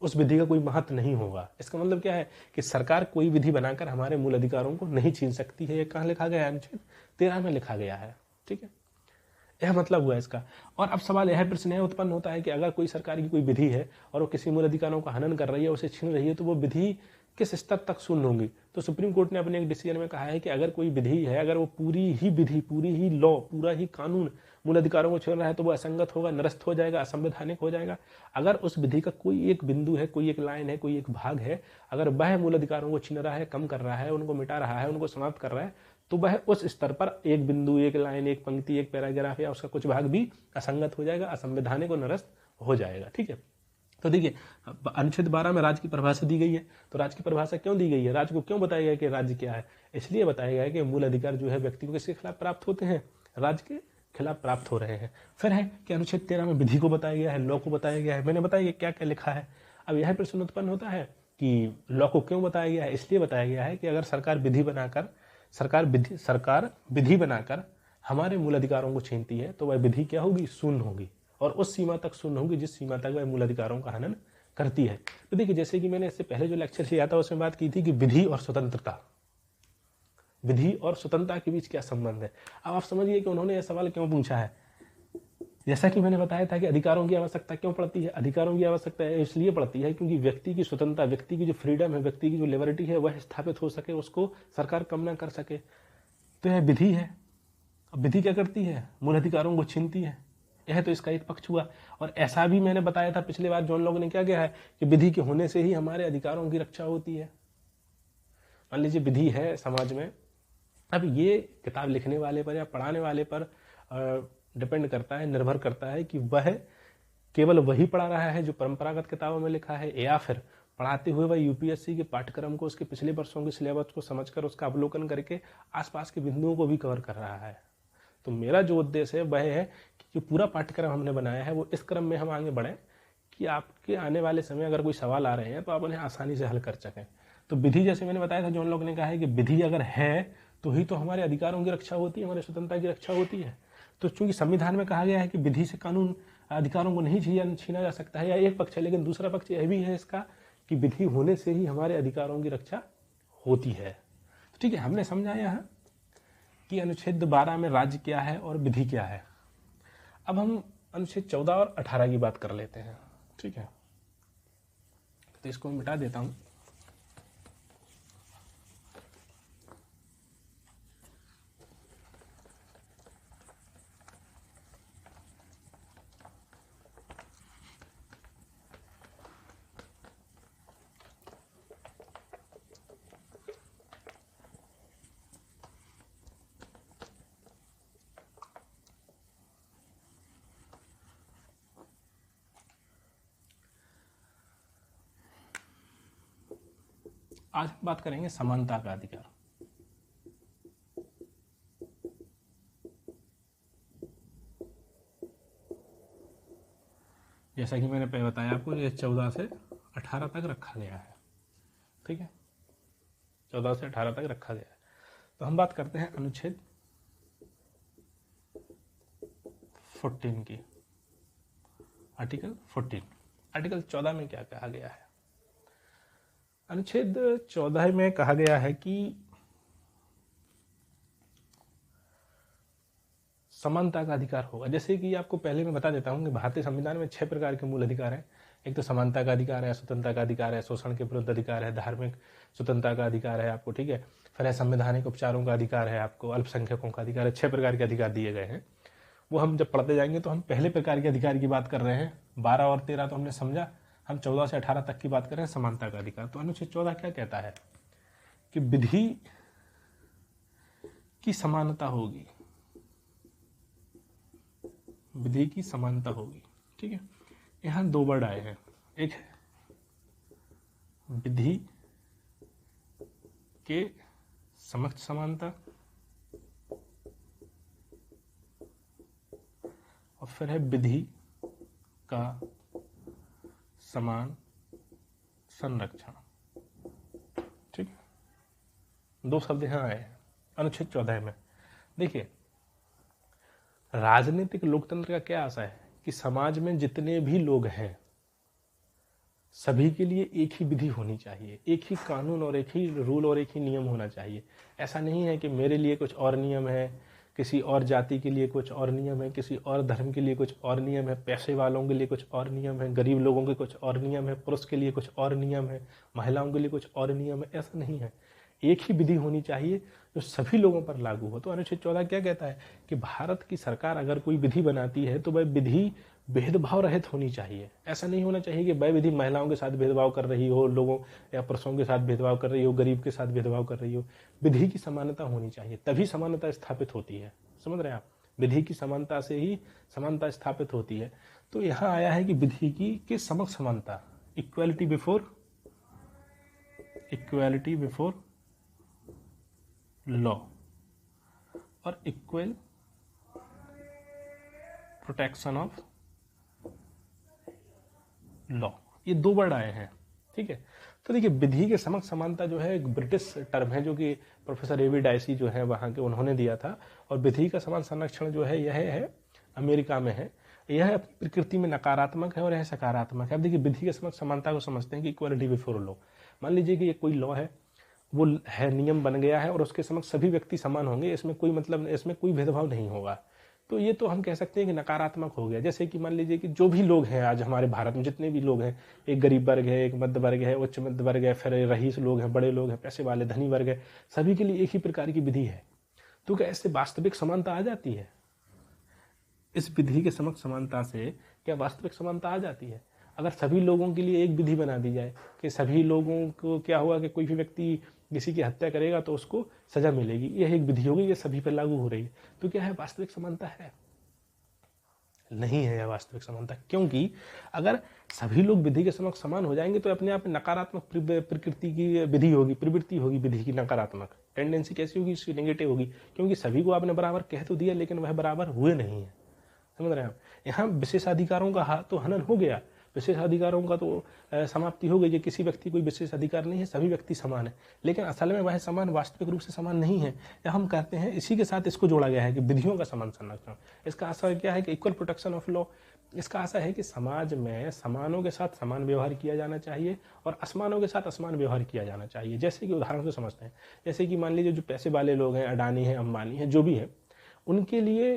उस विधि का कोई महत्व नहीं होगा। इसका मतलब क्या है कि सरकार कोई विधि बनाकर हमारे मूल अधिकारों को नहीं छीन सकती है। ये कहाँ लिखा गया है, अनुच्छेद 13 में लिखा गया है। ठीक है, यह मतलब हुआ इसका। और अब सवाल यह प्रश्न यह उत्पन्न होता है कि अगर कोई सरकार की कोई विधि है और वो किसी मूल अधिकारों का हनन कर रही है, उसे छीन रही है, तो वो विधि किस स्तर तक शून्य होगी। तो सुप्रीम कोर्ट ने अपने एक डिसीजन में कहा है कि अगर कोई विधि है, अगर वो पूरी ही विधि, पूरी ही लॉ, पूरा ही कानून मूल अधिकारों को छीन रहा है, तो वो असंगत होगा, निरस्त हो जाएगा, असंवैधानिक हो जाएगा। अगर उस विधि का कोई एक बिंदु है, कोई एक लाइन है, कोई एक भाग है, अगर वह मूल अधिकारों को छीन रहा है, कम कर रहा है, उनको मिटा रहा है, उनको समाप्त कर रहा है, तो वह उस स्तर पर एक बिंदु, एक लाइन, एक पंक्ति, एक पैराग्राफ या उसका कुछ भाग भी असंगत हो जाएगा, असंवैधानिक और निरस्त हो जाएगा। ठीक है, तो देखिए अनुच्छेद 12 में राज्य की परिभाषा दी गई है। तो राज्य की परिभाषा क्यों दी गई है, राज्य को क्यों बताया गया कि राज्य क्या है। इसलिए बताया गया है कि मूल अधिकार जो है व्यक्ति को किसके खिलाफ प्राप्त होते हैं, राज्य के खिलाफ प्राप्त हो रहे हैं। फिर है कि अनुच्छेद 13 में विधि को बताया गया है, लॉ को बताया गया है। मैंने बताया क्या क्या लिखा है। अब यह प्रश्न उत्पन्न होता है कि लॉ को क्यों बताया गया है। इसलिए बताया गया है कि अगर सरकार विधि बनाकर हमारे मूल अधिकारों को छीनती है, तो वह विधि क्या होगी, शून्य होगी, और उस सीमा तक शून्य होगी जिस सीमा तक वह मूल अधिकारों का हनन करती है। तो देखिए, जैसे कि मैंने इससे पहले जो लेक्चर लिया था उसमें बात की थी कि विधि और स्वतंत्रता, विधि और स्वतंत्रता के बीच क्या संबंध है। अब आप समझिए कि उन्होंने यह सवाल क्यों पूछा है। जैसा कि मैंने बताया था कि अधिकारों की आवश्यकता क्यों पड़ती है। अधिकारों की आवश्यकता इसलिए पड़ती है क्योंकि व्यक्ति की स्वतंत्रता, व्यक्ति की जो फ्रीडम है, व्यक्ति की जो लिबर्टी है, वह स्थापित हो सके, उसको सरकार कम ना कर सके। तो यह विधि है। अब विधि क्या करती है, मूल अधिकारों को छीनती है। यह तो इसका एक पक्ष हुआ। और ऐसा भी मैंने बताया था पिछली बार, जो उन लोगों ने क्या किया है कि विधि के होने से ही हमारे अधिकारों की रक्षा होती है। मान लीजिए विधि है समाज में, अब ये किताब लिखने वाले पर या पढ़ाने वाले पर डिपेंड करता है, निर्भर करता है कि वह केवल वही पढ़ा रहा है जो परंपरागत किताबों में लिखा है, या फिर पढ़ाते हुए वह UPSC के पाठ्यक्रम को, उसके पिछले वर्षों के सिलेबस को समझकर, उसका अवलोकन करके आसपास के बिंदुओं को भी कवर कर रहा है। तो मेरा जो उद्देश्य है वह है कि जो पूरा पाठ्यक्रम हमने बनाया है वो इस क्रम में हम आगे बढ़ें कि आपके आने वाले समय अगर कोई सवाल आ रहे हैं तो आप उन्हें आसानी से हल कर सकें। तो विधि, जैसे मैंने बताया था, जो उन लोगों ने कहा है कि विधि अगर है तो ही तो हमारे अधिकारों की रक्षा होती है, हमारे स्वतंत्रता की रक्षा होती है। तो चूंकि संविधान में कहा गया है कि विधि से कानून अधिकारों को नहीं छीना जा सकता है, या एक पक्ष है, लेकिन दूसरा पक्ष यह भी है इसका कि विधि होने से ही हमारे अधिकारों की रक्षा होती है। तो ठीक है, हमने समझा यहाँ कि अनुच्छेद 12 में राज्य क्या है और विधि क्या है। अब हम अनुच्छेद 14 और 18 की बात कर लेते हैं। ठीक है, तो इसको मिटा देता हूं। आज हम बात करेंगे समानता का अधिकार। जैसा कि मैंने पहले बताया आपको, ये 14 से 18 तक रखा गया है। ठीक है, 14 से 18 तक रखा गया है। तो हम बात करते हैं अनुच्छेद 14 की। आर्टिकल 14, आर्टिकल 14 में क्या कहा गया है। अनुच्छेद 14 में कहा गया है कि समानता का अधिकार होगा। जैसे कि आपको पहले मैं बता देता हूं कि भारतीय संविधान में 6 प्रकार के मूल अधिकार हैं। एक तो समानता का अधिकार है, स्वतंत्रता का अधिकार है, शोषण के विरुद्ध अधिकार है, धार्मिक स्वतंत्रता का अधिकार है आपको, ठीक है। फिर है संवैधानिक उपचारों का अधिकार है आपको, अल्पसंख्यकों का अधिकार है। 6 प्रकार के अधिकार दिए गए हैं। वो हम जब पढ़ते जाएंगे तो हम पहले प्रकार के अधिकार की बात कर रहे हैं। 12 और 13 तो हमने समझा, हम 14 से 18 तक की बात कर रहे हैं समानता का अधिकार। तो अनुच्छेद 14 क्या कहता है कि विधि की समानता होगी, विधि की समानता होगी, ठीक है। यहां 2 वर्ड आए हैं, एक है विधि के समक्ष समानता और फिर है विधि का समान संरक्षण, ठीक है। 2 शब्द यहां आए हैं अनुच्छेद 14 में। देखिए, राजनीतिक लोकतंत्र का क्या आशा है कि समाज में जितने भी लोग हैं सभी के लिए एक ही विधि होनी चाहिए, एक ही कानून और एक ही रूल और एक ही नियम होना चाहिए। ऐसा नहीं है कि मेरे लिए कुछ और नियम है, किसी और जाति के लिए कुछ और नियम है, किसी और धर्म के लिए कुछ और नियम है, पैसे वालों के लिए कुछ और नियम है, गरीब लोगों के कुछ और नियम है, पुरुष के लिए कुछ और नियम है, महिलाओं के लिए कुछ और नियम है। ऐसा नहीं है, एक ही विधि होनी चाहिए जो सभी लोगों पर लागू हो। तो अनुच्छेद 14 क्या कहता है कि भारत की सरकार अगर कोई विधि बनाती है तो वह विधि भेदभाव रहित होनी चाहिए। ऐसा नहीं होना चाहिए कि वह विधि महिलाओं के साथ भेदभाव कर रही हो, लोगों या पुरुषों के साथ भेदभाव कर रही हो, गरीब के साथ भेदभाव कर रही हो। विधि की समानता होनी चाहिए, तभी समानता स्थापित होती है। समझ रहे हैं आप? विधि की समानता से ही समानता स्थापित होती है। तो यहाँ आया है कि विधि की के समक्ष समानता, इक्वालिटी बिफोर लॉ और इक्वल प्रोटेक्शन ऑफ लॉ, ये 2 वर्ड आए हैं, ठीक है। तो देखिए, विधि के समक्ष समानता जो है एक ब्रिटिश टर्म है जो कि प्रोफेसर एवी डाइसी जो है वहाँ के, उन्होंने दिया था। और विधि का समान संरक्षण जो है यह है अमेरिका में है। यह प्रकृति में नकारात्मक है और यह सकारात्मक है। अब देखिए, विधि के समक्ष समानता को समझते हैं कि इक्वालिटी बिफोर लॉ। मान लीजिए कि ये कोई लॉ है, वो है, नियम बन गया है और उसके समक्ष सभी व्यक्ति समान होंगे, इसमें कोई मतलब, इसमें कोई भेदभाव नहीं होगा। तो ये तो हम कह सकते हैं कि नकारात्मक हो गया। जैसे कि मान लीजिए कि जो भी लोग हैं आज हमारे भारत में, जितने भी लोग हैं, एक गरीब वर्ग है, एक मध्य वर्ग है, उच्च मध्य वर्ग है, फिर रईस लोग हैं, बड़े लोग हैं, पैसे वाले, धनी वर्ग है, सभी के लिए एक ही प्रकार की विधि है। तो क्या इससे वास्तविक समानता आ जाती है? इस विधि के समक्ष समानता से क्या वास्तविक समानता आ जाती है? अगर सभी लोगों के लिए एक विधि बना दी जाए कि सभी लोगों को क्या हुआ कि कोई भी व्यक्ति किसी की हत्या करेगा तो उसको सजा मिलेगी, यह एक विधि होगी, ये सभी पर लागू हो रही है। तो क्या है, वास्तविक समानता है? नहीं है यह वास्तविक समानता। क्योंकि अगर सभी लोग विधि के समक्ष समान हो जाएंगे तो अपने आप में नकारात्मक प्रकृति की विधि होगी, प्रवृत्ति होगी विधि की, नकारात्मक टेंडेंसी कैसी होगी, इसकी नेगेटिव होगी। क्योंकि सभी को आपने बराबर कह तो दिया लेकिन वह बराबर हुए नहीं है। समझ रहे हैं आप? यहाँ विशेषाधिकारों का तो हनन हो गया, विशेषाधिकारों का तो समाप्ति हो गई। किसी व्यक्ति कोई विशेष अधिकार नहीं है, सभी व्यक्ति समान है। लेकिन असल में वह समान वास्तविक रूप से समान नहीं है। या हम कहते हैं, इसी के साथ इसको जोड़ा गया है कि विधियों का समान संरक्षण। इसका आशय क्या है कि इक्वल प्रोटेक्शन ऑफ लॉ। इसका आशा है कि समाज में समानों के साथ समान व्यवहार किया जाना चाहिए और असमानों के साथ असमान व्यवहार किया जाना चाहिए। जैसे कि उदाहरण से समझते हैं, जैसे कि मान लीजिए जो पैसे वाले लोग हैं, अडानी है, अंबानी है, जो भी है, उनके लिए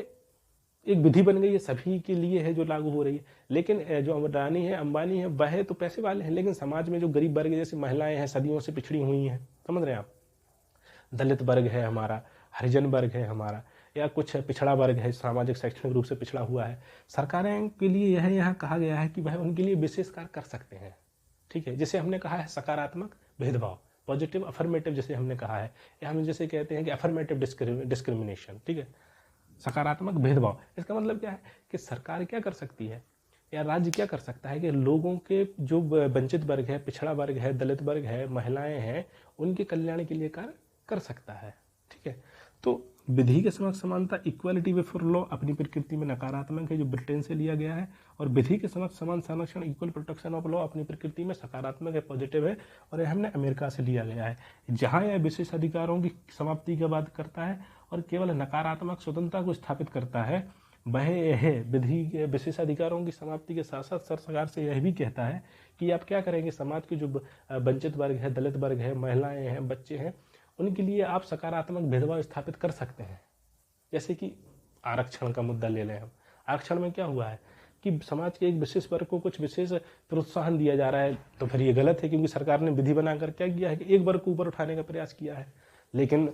एक विधि बन गई है, सभी के लिए है जो लागू हो रही है। लेकिन जो अडानी है, अंबानी है, वह तो पैसे वाले हैं, लेकिन समाज में जो गरीब वर्ग जैसे महिलाएं हैं, सदियों से पिछड़ी हुई हैं, समझ रहे हैं आप, दलित वर्ग है हमारा, हरिजन वर्ग है हमारा, या कुछ पिछड़ा वर्ग है, सामाजिक शैक्षणिक रूप से पिछड़ा हुआ है, सरकारें के लिए यह यहाँ कहा गया है कि वह उनके लिए विशेष कार्य कर सकते हैं। ठीक है, जैसे हमने कहा है सकारात्मक भेदभाव, पॉजिटिव अफर्मेटिव जैसे हमने कहा है, या हम जैसे कहते हैं कि अफर्मेटिव डिस्क्रिमिनेशन। ठीक है, सकारात्मक भेदभाव, इसका मतलब क्या है कि सरकार क्या कर सकती है या राज्य क्या कर सकता है कि लोगों के जो वंचित वर्ग है, पिछड़ा वर्ग है, दलित वर्ग है, महिलाएं हैं, उनके कल्याण के लिए कार्य कर सकता है। ठीक है, तो विधि के समक्ष समानता, इक्वालिटी बिफोर लॉ अपनी प्रकृति में नकारात्मक है, जो ब्रिटेन से लिया गया है, और विधि के समक्ष समान संरक्षण, इक्वल प्रोटेक्शन ऑफ लॉ अपनी प्रकृति में सकारात्मक है, पॉजिटिव है, और यह हमने अमेरिका से लिया गया है, जहां यह विशेष अधिकारों की समाप्ति की बात करता है और केवल नकारात्मक स्वतंत्रता को स्थापित करता है। वह यह विधि के विशेष अधिकारों की समाप्ति के साथ साथ सरकार से यह भी कहता है कि आप क्या करेंगे, समाज के जो वंचित वर्ग है, दलित वर्ग है, महिलाएं हैं, बच्चे हैं, उनके लिए आप सकारात्मक भेदभाव स्थापित कर सकते हैं। जैसे कि आरक्षण का मुद्दा ले लें हम, आरक्षण में क्या हुआ है कि समाज के एक विशेष वर्ग को कुछ विशेष प्रोत्साहन दिया जा रहा है, तो फिर ये गलत है, क्योंकि सरकार ने विधि बनाकर क्या किया है कि एक वर्ग को ऊपर उठाने का प्रयास किया है। लेकिन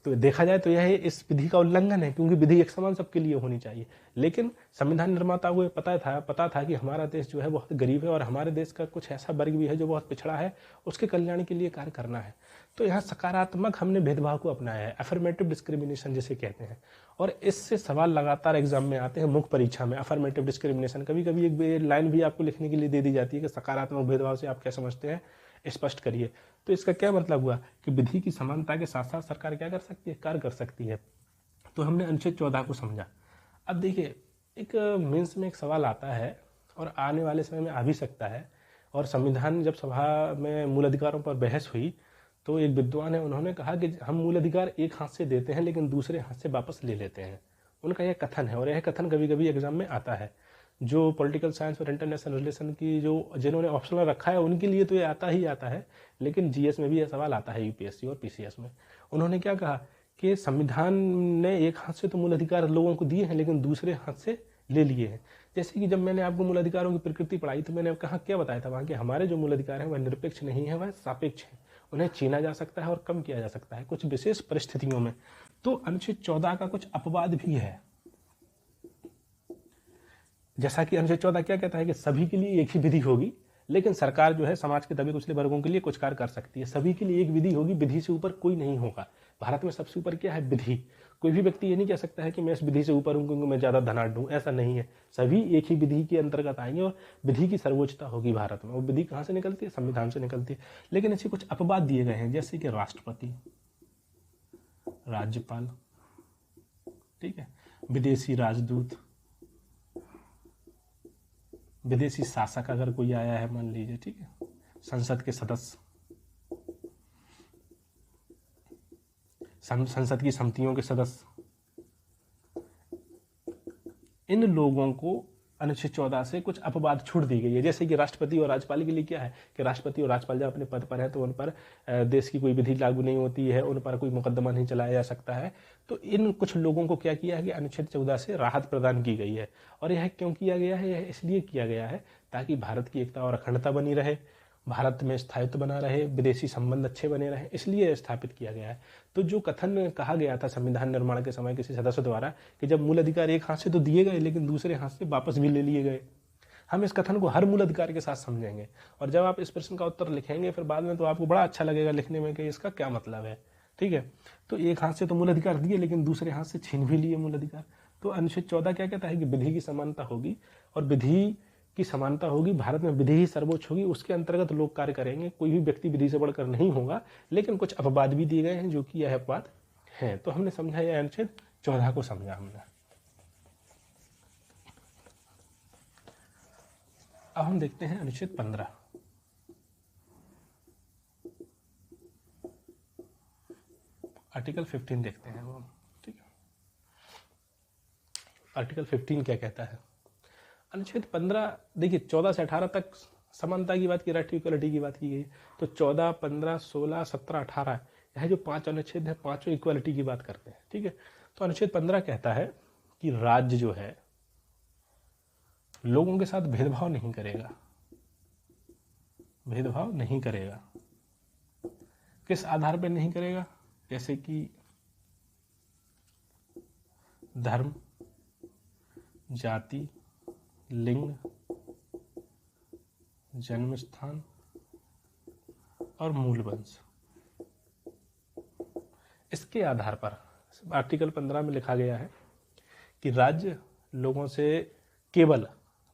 तो देखा जाए तो यह इस विधि का उल्लंघन है, क्योंकि विधि एक समान सबके लिए होनी चाहिए। लेकिन संविधान निर्माता को पता था कि हमारा देश जो है बहुत गरीब है और हमारे देश का कुछ ऐसा वर्ग भी है जो बहुत पिछड़ा है, उसके कल्याण के लिए कार्य करना है। तो यहाँ सकारात्मक हमने भेदभाव को अपनाया है, अफर्मेटिव डिस्क्रिमिनेशन जिसे कहते हैं। और इससे सवाल लगातार एग्जाम में आते हैं, मुख्य परीक्षा में। अफर्मेटिव डिस्क्रिमिनेशन कभी कभी एक लाइन भी आपको लिखने के लिए दे दी जाती है कि सकारात्मक भेदभाव से आप क्या समझते हैं, स्पष्ट करिए। तो इसका क्या मतलब हुआ कि विधि की समानता के साथ साथ सरकार क्या कर सकती है, कार्य कर सकती है। तो हमने अनुच्छेद 14 को समझा। अब देखिए, एक मेंस में एक सवाल आता है और आने वाले समय में आ भी सकता है, और संविधान जब सभा में मूल अधिकारों पर बहस हुई तो एक विद्वान है, उन्होंने कहा कि हम मूल अधिकार एक हाथ से देते हैं लेकिन दूसरे हाथ से वापस ले लेते हैं। उनका यह कथन है, और यह कथन कभी कभी एग्जाम में आता है। जो पॉलिटिकल साइंस और इंटरनेशनल रिलेशन की जिन्होंने ऑप्शनल रखा है उनके लिए तो ये आता ही आता है, लेकिन जीएस में भी यह सवाल आता है, यूपीएससी और पीसीएस में। उन्होंने क्या कहा कि संविधान ने एक हाथ से तो मूल अधिकार लोगों को दिए हैं लेकिन दूसरे हाथ से ले लिए हैं। जैसे कि जब मैंने आपको मूल अधिकारों की प्रकृति पढ़ाई तो मैंने कहा क्या बताया था वहाँ कि हमारे जो मूल अधिकार हैं वह निरपेक्ष नहीं है, वह सापेक्ष है। उन्हें छीना जा सकता है और कम किया जा सकता है कुछ विशेष परिस्थितियों में। तो अनुच्छेद 14 का कुछ अपवाद भी है। जैसा कि अनुच्छेद 14 क्या कहता है कि सभी के लिए एक ही विधि होगी, लेकिन सरकार जो है समाज के दबे कुचले वर्गों के लिए कुछ कार्य कर सकती है। सभी के लिए एक विधि होगी, विधि से ऊपर कोई नहीं होगा। भारत में सबसे ऊपर क्या है, विधि। कोई भी व्यक्ति ये नहीं कह सकता है कि मैं इस विधि से ऊपर हूं क्योंकि मैं ज्यादा धनाढ्य हूं, ऐसा नहीं है। सभी एक ही विधि के अंतर्गत आएंगे और विधि की सर्वोच्चता होगी भारत में। वो विधि कहाँ से निकलती है, संविधान से निकलती है। लेकिन ऐसे कुछ अपवाद दिए गए हैं, जैसे कि राष्ट्रपति, राज्यपाल, ठीक है, विदेशी राजदूत, विदेशी शासक अगर कोई आया है मान लीजिए, ठीक है, संसद के सदस्य, संसद की समितियों के सदस्य, इन लोगों को अनुच्छेद 14 से कुछ अपवाद छूट दी गई है। जैसे कि राष्ट्रपति और राज्यपाल के लिए क्या है कि राष्ट्रपति और राज्यपाल जब अपने पद पर है तो उन पर देश की कोई विधि लागू नहीं होती है, उन पर कोई मुकदमा नहीं चलाया जा सकता है। तो इन कुछ लोगों को क्या किया है कि अनुच्छेद 14 से राहत प्रदान की गई है। और यह क्यों किया गया है, यह इसलिए किया गया है ताकि भारत की एकता और अखंडता बनी रहे, भारत में स्थायित्व बना रहे, विदेशी संबंध अच्छे बने रहे, इसलिए स्थापित किया गया है। तो जो कथन कहा गया था संविधान निर्माण के समय किसी सदस्य द्वारा कि जब मूल अधिकार एक हाथ से तो दिए गए लेकिन दूसरे हाथ से वापस भी ले लिए गए, हम इस कथन को हर मूल अधिकार के साथ समझेंगे। और जब आप इस प्रश्न का उत्तर लिखेंगे फिर बाद में तो आपको बड़ा अच्छा लगेगा लिखने में कि इसका क्या मतलब है, ठीक है। तो एक हाथ से तो मूल अधिकार दिए लेकिन दूसरे हाथ से छीन भी लिए मूल अधिकार। तो अनुच्छेद 14 क्या कहता है कि विधि की समानता होगी, और विधि की समानता होगी, भारत में विधि ही सर्वोच्च होगी, उसके अंतर्गत लोग कार्य करेंगे, कोई भी व्यक्ति विधि से बढ़कर नहीं होगा। लेकिन कुछ अपवाद भी दिए गए हैं जो कि यह अपवाद हैं। तो हमने समझा, यह अनुच्छेद 14 को समझा हमने। अब हम देखते हैं अनुच्छेद 15। आर्टिकल 15 देखते हैं वो, ठीक है। आर्टिकल 15 क्या कहता है। अनुच्छेद 15 देखिए 14 से 18 तक समानता की बात की, राइट टू इक्वलिटी की बात की गई। तो 14, 15, 16, 17, 18 यह जो 5 अनुच्छेद है, पांचों इक्वलिटी की बात करते हैं, ठीक है। तो अनुच्छेद 15 कहता है कि राज्य जो है लोगों के साथ भेदभाव नहीं करेगा, भेदभाव नहीं करेगा। किस आधार पर नहीं करेगा, जैसे कि धर्म, जाति, लिंग, जन्म स्थान और मूल वंश। इसके आधार पर आर्टिकल 15 में लिखा गया है कि राज्य लोगों से केवल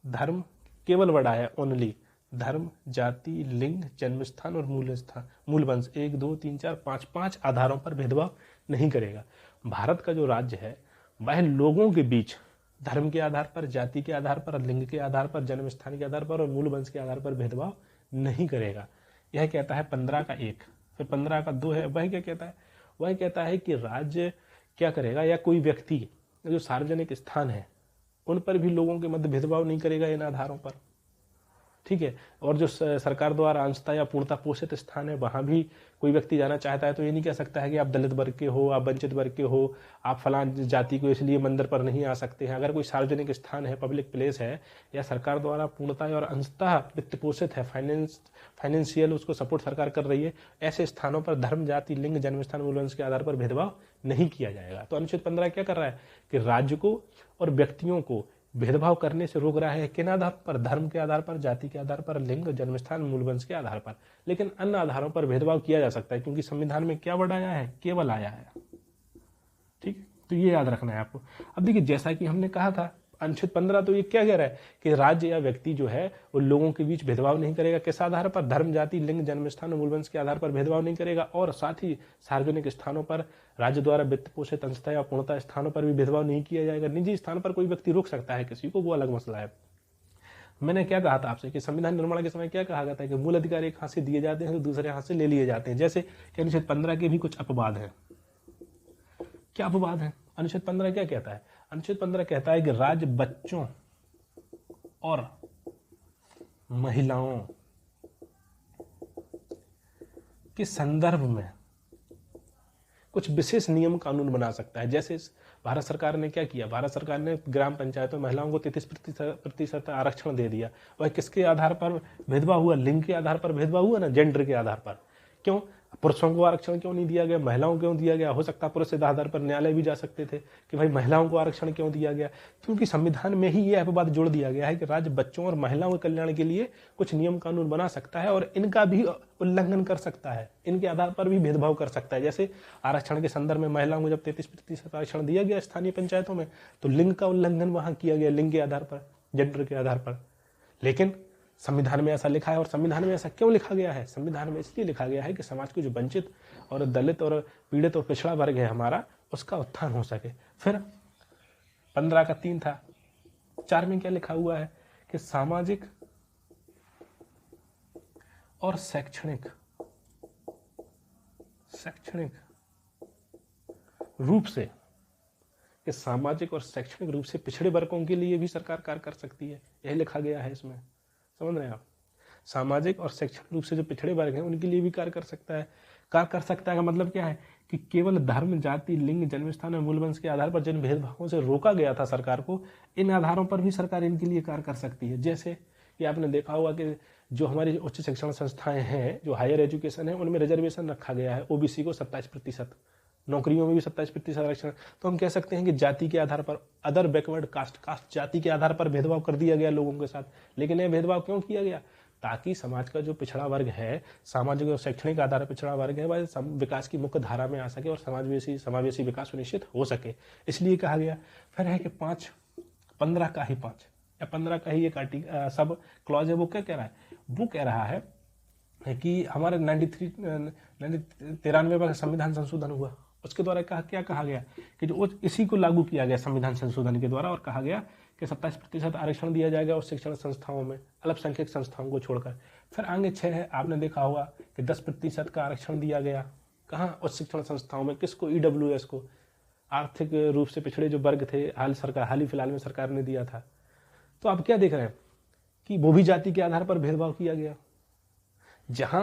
धर्म, केवल बड़ा है ओनली, धर्म, जाति, लिंग, जन्म स्थान और मूल वंश 1, 2, 3, 4, 5 आधारों पर भेदभाव नहीं करेगा। भारत का जो राज्य है वह लोगों के बीच धर्म के आधार पर, जाति के आधार पर, लिंग के आधार पर, जन्म स्थान के आधार पर और मूल वंश के आधार पर भेदभाव नहीं करेगा। यह कहता है 15 का 1। फिर 15 का 2 है, वह क्या कहता है, वह कहता है कि राज्य क्या करेगा या कोई व्यक्ति जो सार्वजनिक स्थान है उन पर भी लोगों के मध्य भेदभाव नहीं करेगा इन आधारों पर, ठीक है। और जो सरकार द्वारा अंशतः या पूर्णतः पोषित स्थान है वहाँ भी कोई व्यक्ति जाना चाहता है तो ये नहीं कह सकता है कि आप दलित वर्ग के हो, आप वंचित वर्ग के हो, आप फलां जाति को इसलिए मंदिर पर नहीं आ सकते हैं। अगर कोई सार्वजनिक स्थान है, पब्लिक प्लेस है, या सरकार द्वारा पूर्णतः और अंशतः वित्त पोषित है, फाइनेंशियल उसको सपोर्ट सरकार कर रही है, ऐसे स्थानों पर धर्म, जाति, लिंग, जन्मस्थान, मूलवंश के आधार पर भेदभाव नहीं किया जाएगा। तो अनुच्छेद 15 क्या कर रहा है कि राज्य को और व्यक्तियों को भेदभाव करने से रोक रहा है। किन आधार पर? धर्म के आधार पर, जाति के आधार पर, लिंग, जन्मस्थान, मूलवंश के आधार पर। लेकिन अन्य आधारों पर भेदभाव किया जा सकता है क्योंकि संविधान में क्या वर्ड आया है? केवल आया है। ठीक, तो ये याद रखना है आपको। अब देखिए, जैसा कि हमने कहा था, अनुच्छेद 15 तो ये क्या कह रहा है कि राज्य या व्यक्ति जो है वो लोगों के बीच भेदभाव नहीं करेगा। किस आधार पर? धर्म, जाति, लिंग, जन्मस्थान और मूलवंश के आधार पर भेदभाव नहीं करेगा। और साथ ही सार्वजनिक स्थानों पर राज्य द्वारा वित्त पोषित अंशतः या पूर्णतः स्थानों पर भी भेदभाव नहीं किया जाएगा। निजी स्थान पर कोई व्यक्ति रोक सकता है किसी को, वो अलग मसला है। मैंने क्या कहा था आपसे कि संविधान निर्माण के समय क्या कहा गया था कि मूल अधिकार एक हाथ से दिए जाते हैं तो दूसरे हाथ से ले लिए जाते हैं। जैसे कि अनुच्छेद 15 के भी कुछ अपवाद हैं। क्या अपवाद है? अनुच्छेद 15 क्या कहता है? अनुच्छेद 15 कहता है कि राज्य बच्चों और महिलाओं के संदर्भ में कुछ विशेष नियम कानून बना सकता है। जैसे भारत सरकार ने क्या किया? भारत सरकार ने ग्राम पंचायतों में महिलाओं को 33% आरक्षण दे दिया। वह किसके आधार पर भेदभाव हुआ? लिंग के आधार पर भेदभाव हुआ ना, जेंडर के आधार पर। क्यों? पुरुषों को आरक्षण क्यों नहीं दिया गया? महिलाओं क्यों दिया गया? हो सकता पुरुष के आधार पर न्यायालय भी जा सकते थे कि भाई महिलाओं को आरक्षण क्यों दिया गया? क्योंकि संविधान में ही यह अपवाद जोड़ दिया गया है कि राज्य बच्चों और महिलाओं के कल्याण के लिए कुछ नियम कानून बना सकता है और इनका भी उल्लंघन कर सकता है, इनके आधार पर भी भेदभाव कर सकता है। जैसे आरक्षण के संदर्भ में महिलाओं को जब 33% आरक्षण दिया गया स्थानीय पंचायतों में, तो लिंग का उल्लंघन वहां किया गया, लिंग के आधार पर, जेंडर के आधार पर। लेकिन संविधान में ऐसा लिखा है। और संविधान में ऐसा क्यों लिखा गया है? संविधान में इसलिए लिखा गया है कि समाज के जो वंचित और दलित और पीड़ित और पिछड़ा वर्ग है हमारा, उसका उत्थान हो सके। फिर 15 का 3 था। 4 में क्या लिखा हुआ है कि सामाजिक और शैक्षणिक रूप से, कि सामाजिक और शैक्षणिक रूप से पिछड़े वर्गों के लिए भी सरकार कार्य कर सकती है। यही लिखा गया है इसमें, समझ रहे हैं आप? सामाजिक और शैक्षणिक रूप से जो पिछड़े वर्ग हैं उनके लिए भी कार्य कर सकता है। कार्य कर सकता है का मतलब क्या है कि केवल धर्म, जाति, लिंग, जन्मस्थान और मूलवंश के आधार पर जिन भेदभावों से रोका गया था सरकार को, इन आधारों पर भी सरकार इनके लिए कार्य कर सकती है। जैसे कि आपने देखा होगा कि जो हमारी उच्च शिक्षण संस्थाएं हैं, जो हायर एजुकेशन है, उनमें रिजर्वेशन रखा गया है ओबीसी को 27%, नौकरियों में भी 27% आरक्षण। तो हम कह सकते हैं कि जाति के आधार पर, अदर बैकवर्ड कास्ट जाति के आधार पर भेदभाव कर दिया गया लोगों के साथ। लेकिन यह भेदभाव क्यों किया गया? ताकि समाज का जो पिछड़ा वर्ग है, सामाजिक और शैक्षणिक आधार पर पिछड़ा वर्ग है, वह विकास की मुख्य धारा में आ सके और समावेशी विकास सुनिश्चित हो सके, इसलिए कहा गया। फिर है कि 15 का ही 5 या 15 का ही एक सब क्लॉज है, वो क्या कह रहा है? वो कह रहा है कि हमारे 93 में संविधान संशोधन हुआ, उसके द्वारा क्या कहा गया कि जो इसी को लागू किया गया संविधान संशोधन के द्वारा, और कहा गया कि 27% आरक्षण दिया जाएगा उस शिक्षण संस्थाओं में, अल्पसंख्यक संस्थाओं को छोड़कर। फिर आगे 6 है, आपने देखा होगा कि 10% का आरक्षण दिया गया। कहाँ? उस शिक्षण संस्थाओं में। किसको? ईडब्ल्यूएस को, आर्थिक रूप से पिछड़े जो वर्ग थे। हाल ही फिलहाल में सरकार ने दिया था। तो आप क्या देख रहे हैं कि वो भी जाति के आधार पर भेदभाव किया गया। जहां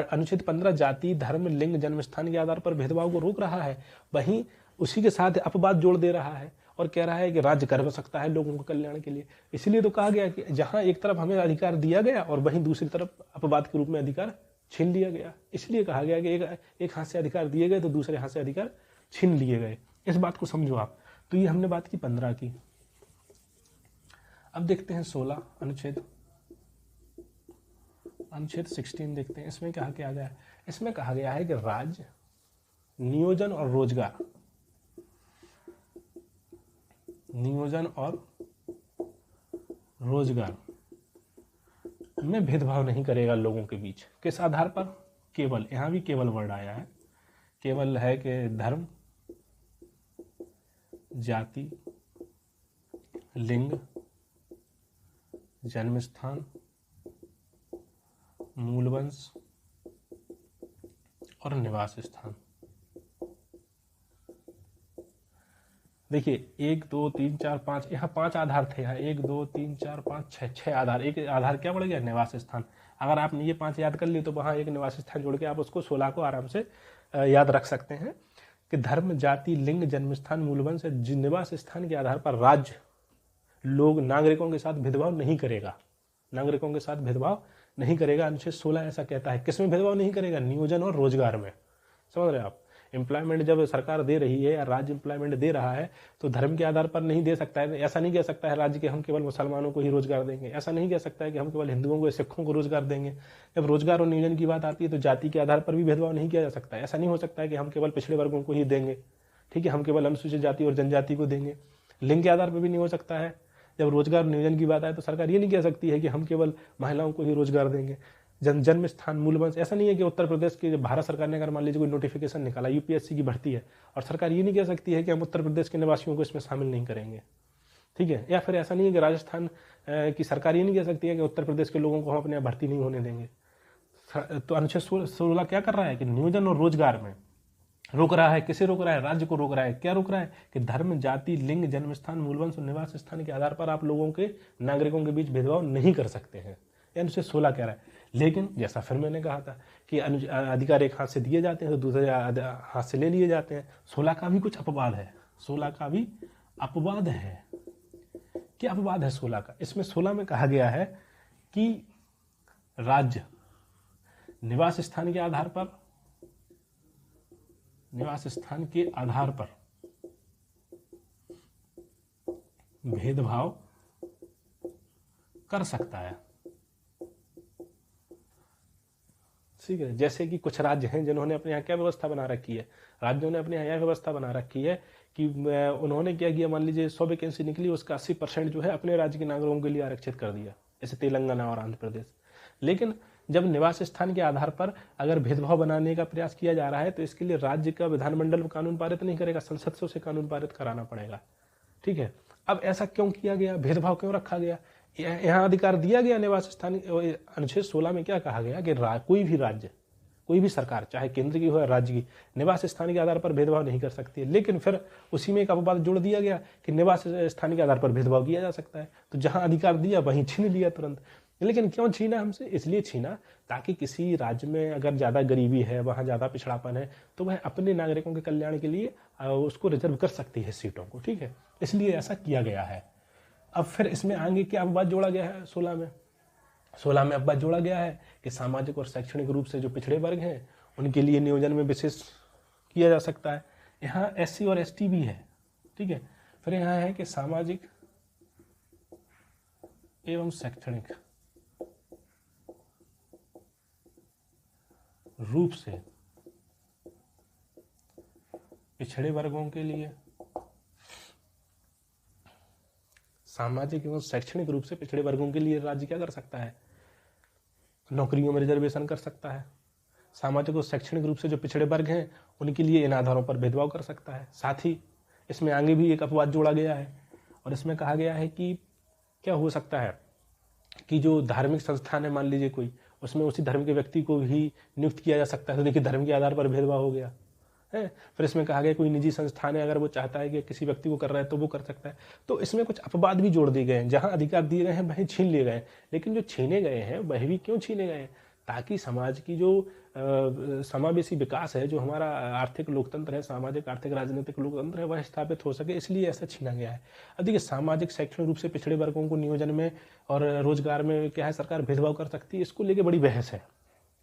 अनुच्छेद 15 जाति, धर्म, लिंग, जन्मस्थान के आधार पर भेदभाव को रोक रहा है, वहीं उसी के साथ अपवाद जोड़ दे रहा है और कह रहा है कि राज्य कर सकता है लोगों के कल्याण के लिए। इसलिए तो कहा गया कि जहां एक तरफ हमें अधिकार दिया गया और वहीं दूसरी तरफ अपवाद के रूप में अधिकार छीन लिया गया। इसलिए कहा गया कि एक हाथ से अधिकार दिए गए तो दूसरे हाथ से अधिकार छीन लिए गए। इस बात को समझो आप। तो ये हमने बात की 15 की। अब देखते हैं 16 अनुच्छेद 16 देखते हैं। इसमें क्या गया है? इसमें कहा गया है कि राज्य नियोजन और रोजगार में भेदभाव नहीं करेगा लोगों के बीच। किस आधार पर? केवल, यहां भी केवल वर्ड आया है। केवल है कि धर्म, जाति, लिंग, जन्मस्थान, मूलवंश और निवास स्थान। देखिए 1 2 3 4 5, यहाँ 5 आधार थे, यहाँ 1 2 3 4 5 6 आधार, एक आधार क्या बढ़ गया, निवास स्थान। अगर आपने ये 5 याद कर लिए तो वहाँ एक निवास स्थान जोड़ के आप उसको 16 को आराम से याद रख सकते हैं कि धर्म, जाति, लिंग, जन्मस्थान, मूलवंश, निवास स्थान के आधार पर राज्य लोग नागरिकों के साथ भेदभाव नहीं करेगा, नागरिकों के साथ भेदभाव नहीं करेगा। अनुच्छेद 16 ऐसा कहता है। किसमें भेदभाव नहीं करेगा, नियोजन और रोजगार में। समझ रहे हैं आप, एम्प्लॉयमेंट जब सरकार दे रही है या राज्य एम्प्लॉयमेंट दे रहा है तो धर्म के आधार पर नहीं दे सकता है। ऐसा नहीं कह सकता है राज्य के हम केवल मुसलमानों को ही रोजगार देंगे, ऐसा नहीं कह सकता है कि हम केवल हिंदुओं को, सिखों को रोजगार देंगे। जब रोजगार और नियोजन की बात आती है तो जाति के आधार पर भी भेदभाव नहीं किया जा सकता है। ऐसा नहीं हो सकता है कि हम केवल पिछड़े वर्गों को ही देंगे, ठीक है, हम केवल अनुसूचित जाति और जनजाति को देंगे। लिंग के आधार पर भी नहीं हो सकता है। जब रोजगार नियोजन की बात आए तो सरकार ये नहीं कह सकती है कि हम केवल महिलाओं को ही रोजगार देंगे। जन्म स्थान, मूलवंश, ऐसा नहीं है कि उत्तर प्रदेश के भारत सरकार ने अगर मान लीजिए कोई नोटिफिकेशन निकाला यूपीएससी की भर्ती है और सरकार ये नहीं कह सकती है कि हम उत्तर प्रदेश के निवासियों को इसमें शामिल नहीं करेंगे, ठीक है। या फिर ऐसा नहीं है कि राजस्थान की सरकार ये नहीं कह सकती है कि उत्तर प्रदेश के लोगों को हम अपने यहाँ भर्ती नहीं होने देंगे। तो अनुच्छेद 16 क्या कर रहा है कि नियोजन और रोजगार में रोक रहा है। किसे रोक रहा है, राज्य को रोक रहा है। क्या रोक रहा है कि धर्म, जाति, लिंग, जन्मस्थान, मूलवंश और निवास स्थान के आधार पर आप लोगों के, नागरिकों के बीच भेदभाव नहीं कर सकते हैं, अनुच्छेद 16 कह रहा है। लेकिन जैसा फिर मैंने कहा था कि अधिकार एक हाथ से दिए जाते हैं तो दूसरे हाथ से ले लिए जाते हैं। 16 का भी कुछ अपवाद है, 16 का भी अपवाद है। क्या अपवाद है 16 का? इसमें 16 में कहा गया है कि राज्य निवास स्थान के आधार पर, निवास स्थान के आधार पर भेदभाव कर सकता है, ठीक है। जैसे कि कुछ राज्य हैं जिन्होंने अपने यहाँ क्या व्यवस्था बना रखी है, राज्यों ने अपने यहाँ यह व्यवस्था बना रखी है कि उन्होंने क्या किया, मान लीजिए 100 वैकेंसी निकली, उसका 80% जो है अपने राज्य के नागरिकों के लिए आरक्षित कर दिया, जैसे तेलंगाना और आंध्र प्रदेश। लेकिन जब निवास स्थान के आधार पर अगर भेदभाव बनाने का प्रयास किया जा रहा है तो इसके लिए राज्य का विधानमंडल कानून पारित नहीं करेगा, संसद से उसे कानून पारित कराना पड़ेगा, ठीक है। अब ऐसा क्यों किया गया, भेदभाव क्यों रखा गया? यहाँ अधिकार दिया गया निवास स्थान, अनुच्छेद 16 में क्या कहा गया कि कोई भी राज्य, कोई भी सरकार, चाहे केंद्र की हो या राज्य की, निवास स्थान के आधार पर भेदभाव नहीं कर सकती है। लेकिन फिर उसी में एक अपवाद जोड़ दिया गया कि निवास स्थान के आधार पर भेदभाव किया जा सकता है। तो जहां अधिकार दिया वहीं छीन लिया तुरंत। लेकिन क्यों छीना हमसे? इसलिए छीना ताकि किसी राज्य में अगर ज़्यादा गरीबी है, वहाँ ज़्यादा पिछड़ापन है, तो वह अपने नागरिकों के कल्याण के लिए उसको रिजर्व कर सकती है सीटों को, ठीक है। इसलिए ऐसा किया गया है। अब फिर इसमें आगे क्या अपवाद जोड़ा गया है 16 में? 16 में अपवाद जोड़ा गया है कि सामाजिक और शैक्षणिक रूप से जो पिछड़े वर्ग हैं उनके लिए नियोजन में विशेष किया जा सकता है। यहाँ SC और ST भी है, ठीक है। फिर यहाँ है कि सामाजिक एवं शैक्षणिक रूप से पिछड़े वर्गों के लिए, सामाजिक एवं शैक्षणिक रूप से पिछड़े वर्गों के लिए राज्य क्या कर सकता है, नौकरियों में रिजर्वेशन कर सकता है। सामाजिक और शैक्षणिक रूप से जो पिछड़े वर्ग हैं उनके लिए इन आधारों पर भेदभाव कर सकता है। साथ ही इसमें आगे भी एक अपवाद जोड़ा गया है और इसमें कहा गया है कि क्या हो सकता है कि जो धार्मिक संस्थान है, मान लीजिए कोई, उसमें उसी धर्म के व्यक्ति को भी नियुक्त किया जा सकता है। तो देखिए धर्म के आधार पर भेदभाव हो गया है। फिर इसमें कहा गया कोई निजी संस्थान है, अगर वो चाहता है कि किसी व्यक्ति को कर रहा है तो वो कर सकता है। तो इसमें कुछ अपवाद भी जोड़ दिए गए हैं, जहां अधिकार दिए गए हैं वहीं छीन लिए गए। लेकिन जो छीने गए हैं वह भी क्यों छीने गए हैं? ताकि समाज की जो समावेशी विकास है, जो हमारा आर्थिक लोकतंत्र है, सामाजिक आर्थिक राजनीतिक लोकतंत्र है, वह स्थापित हो सके, इसलिए ऐसा छीना गया है। अब देखिए सामाजिक शैक्षणिक रूप से पिछड़े वर्गों को नियोजन में और रोजगार में क्या है, सरकार भेदभाव कर सकती है, इसको लेके बड़ी बहस है।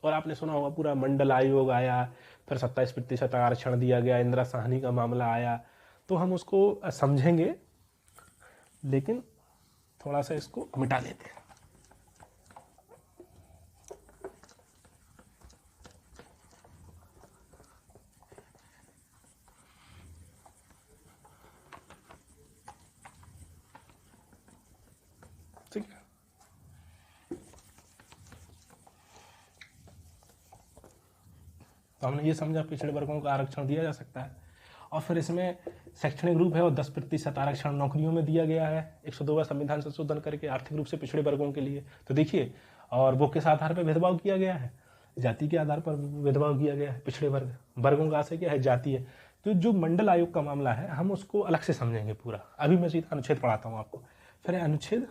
और आपने सुना होगा पूरा मंडल आयोग आया, फिर 27% आरक्षण दिया गया, इंदिरा साहनी का मामला आया। तो हम उसको समझेंगे, लेकिन थोड़ा सा इसको मिटा देते हैं। ठीक है, तो हमने ये समझा पिछड़े वर्गों को आरक्षण दिया जा सकता है। और फिर इसमें शैक्षणिक रूप है और 10% आरक्षण नौकरियों में दिया गया है 102वां संविधान संशोधन करके आर्थिक रूप से पिछड़े वर्गों के लिए। तो देखिए, और वो किस आधार पर भेदभाव किया गया है? जाति के आधार पर भेदभाव किया गया है। पिछड़े वर्गों का आशय क्या है? जाति है। तो जो मंडल आयोग का मामला है हम उसको अलग से समझेंगे पूरा। अभी मैं सीधा अनुच्छेद पढ़ाता हूँ आपको। फिर अनुच्छेद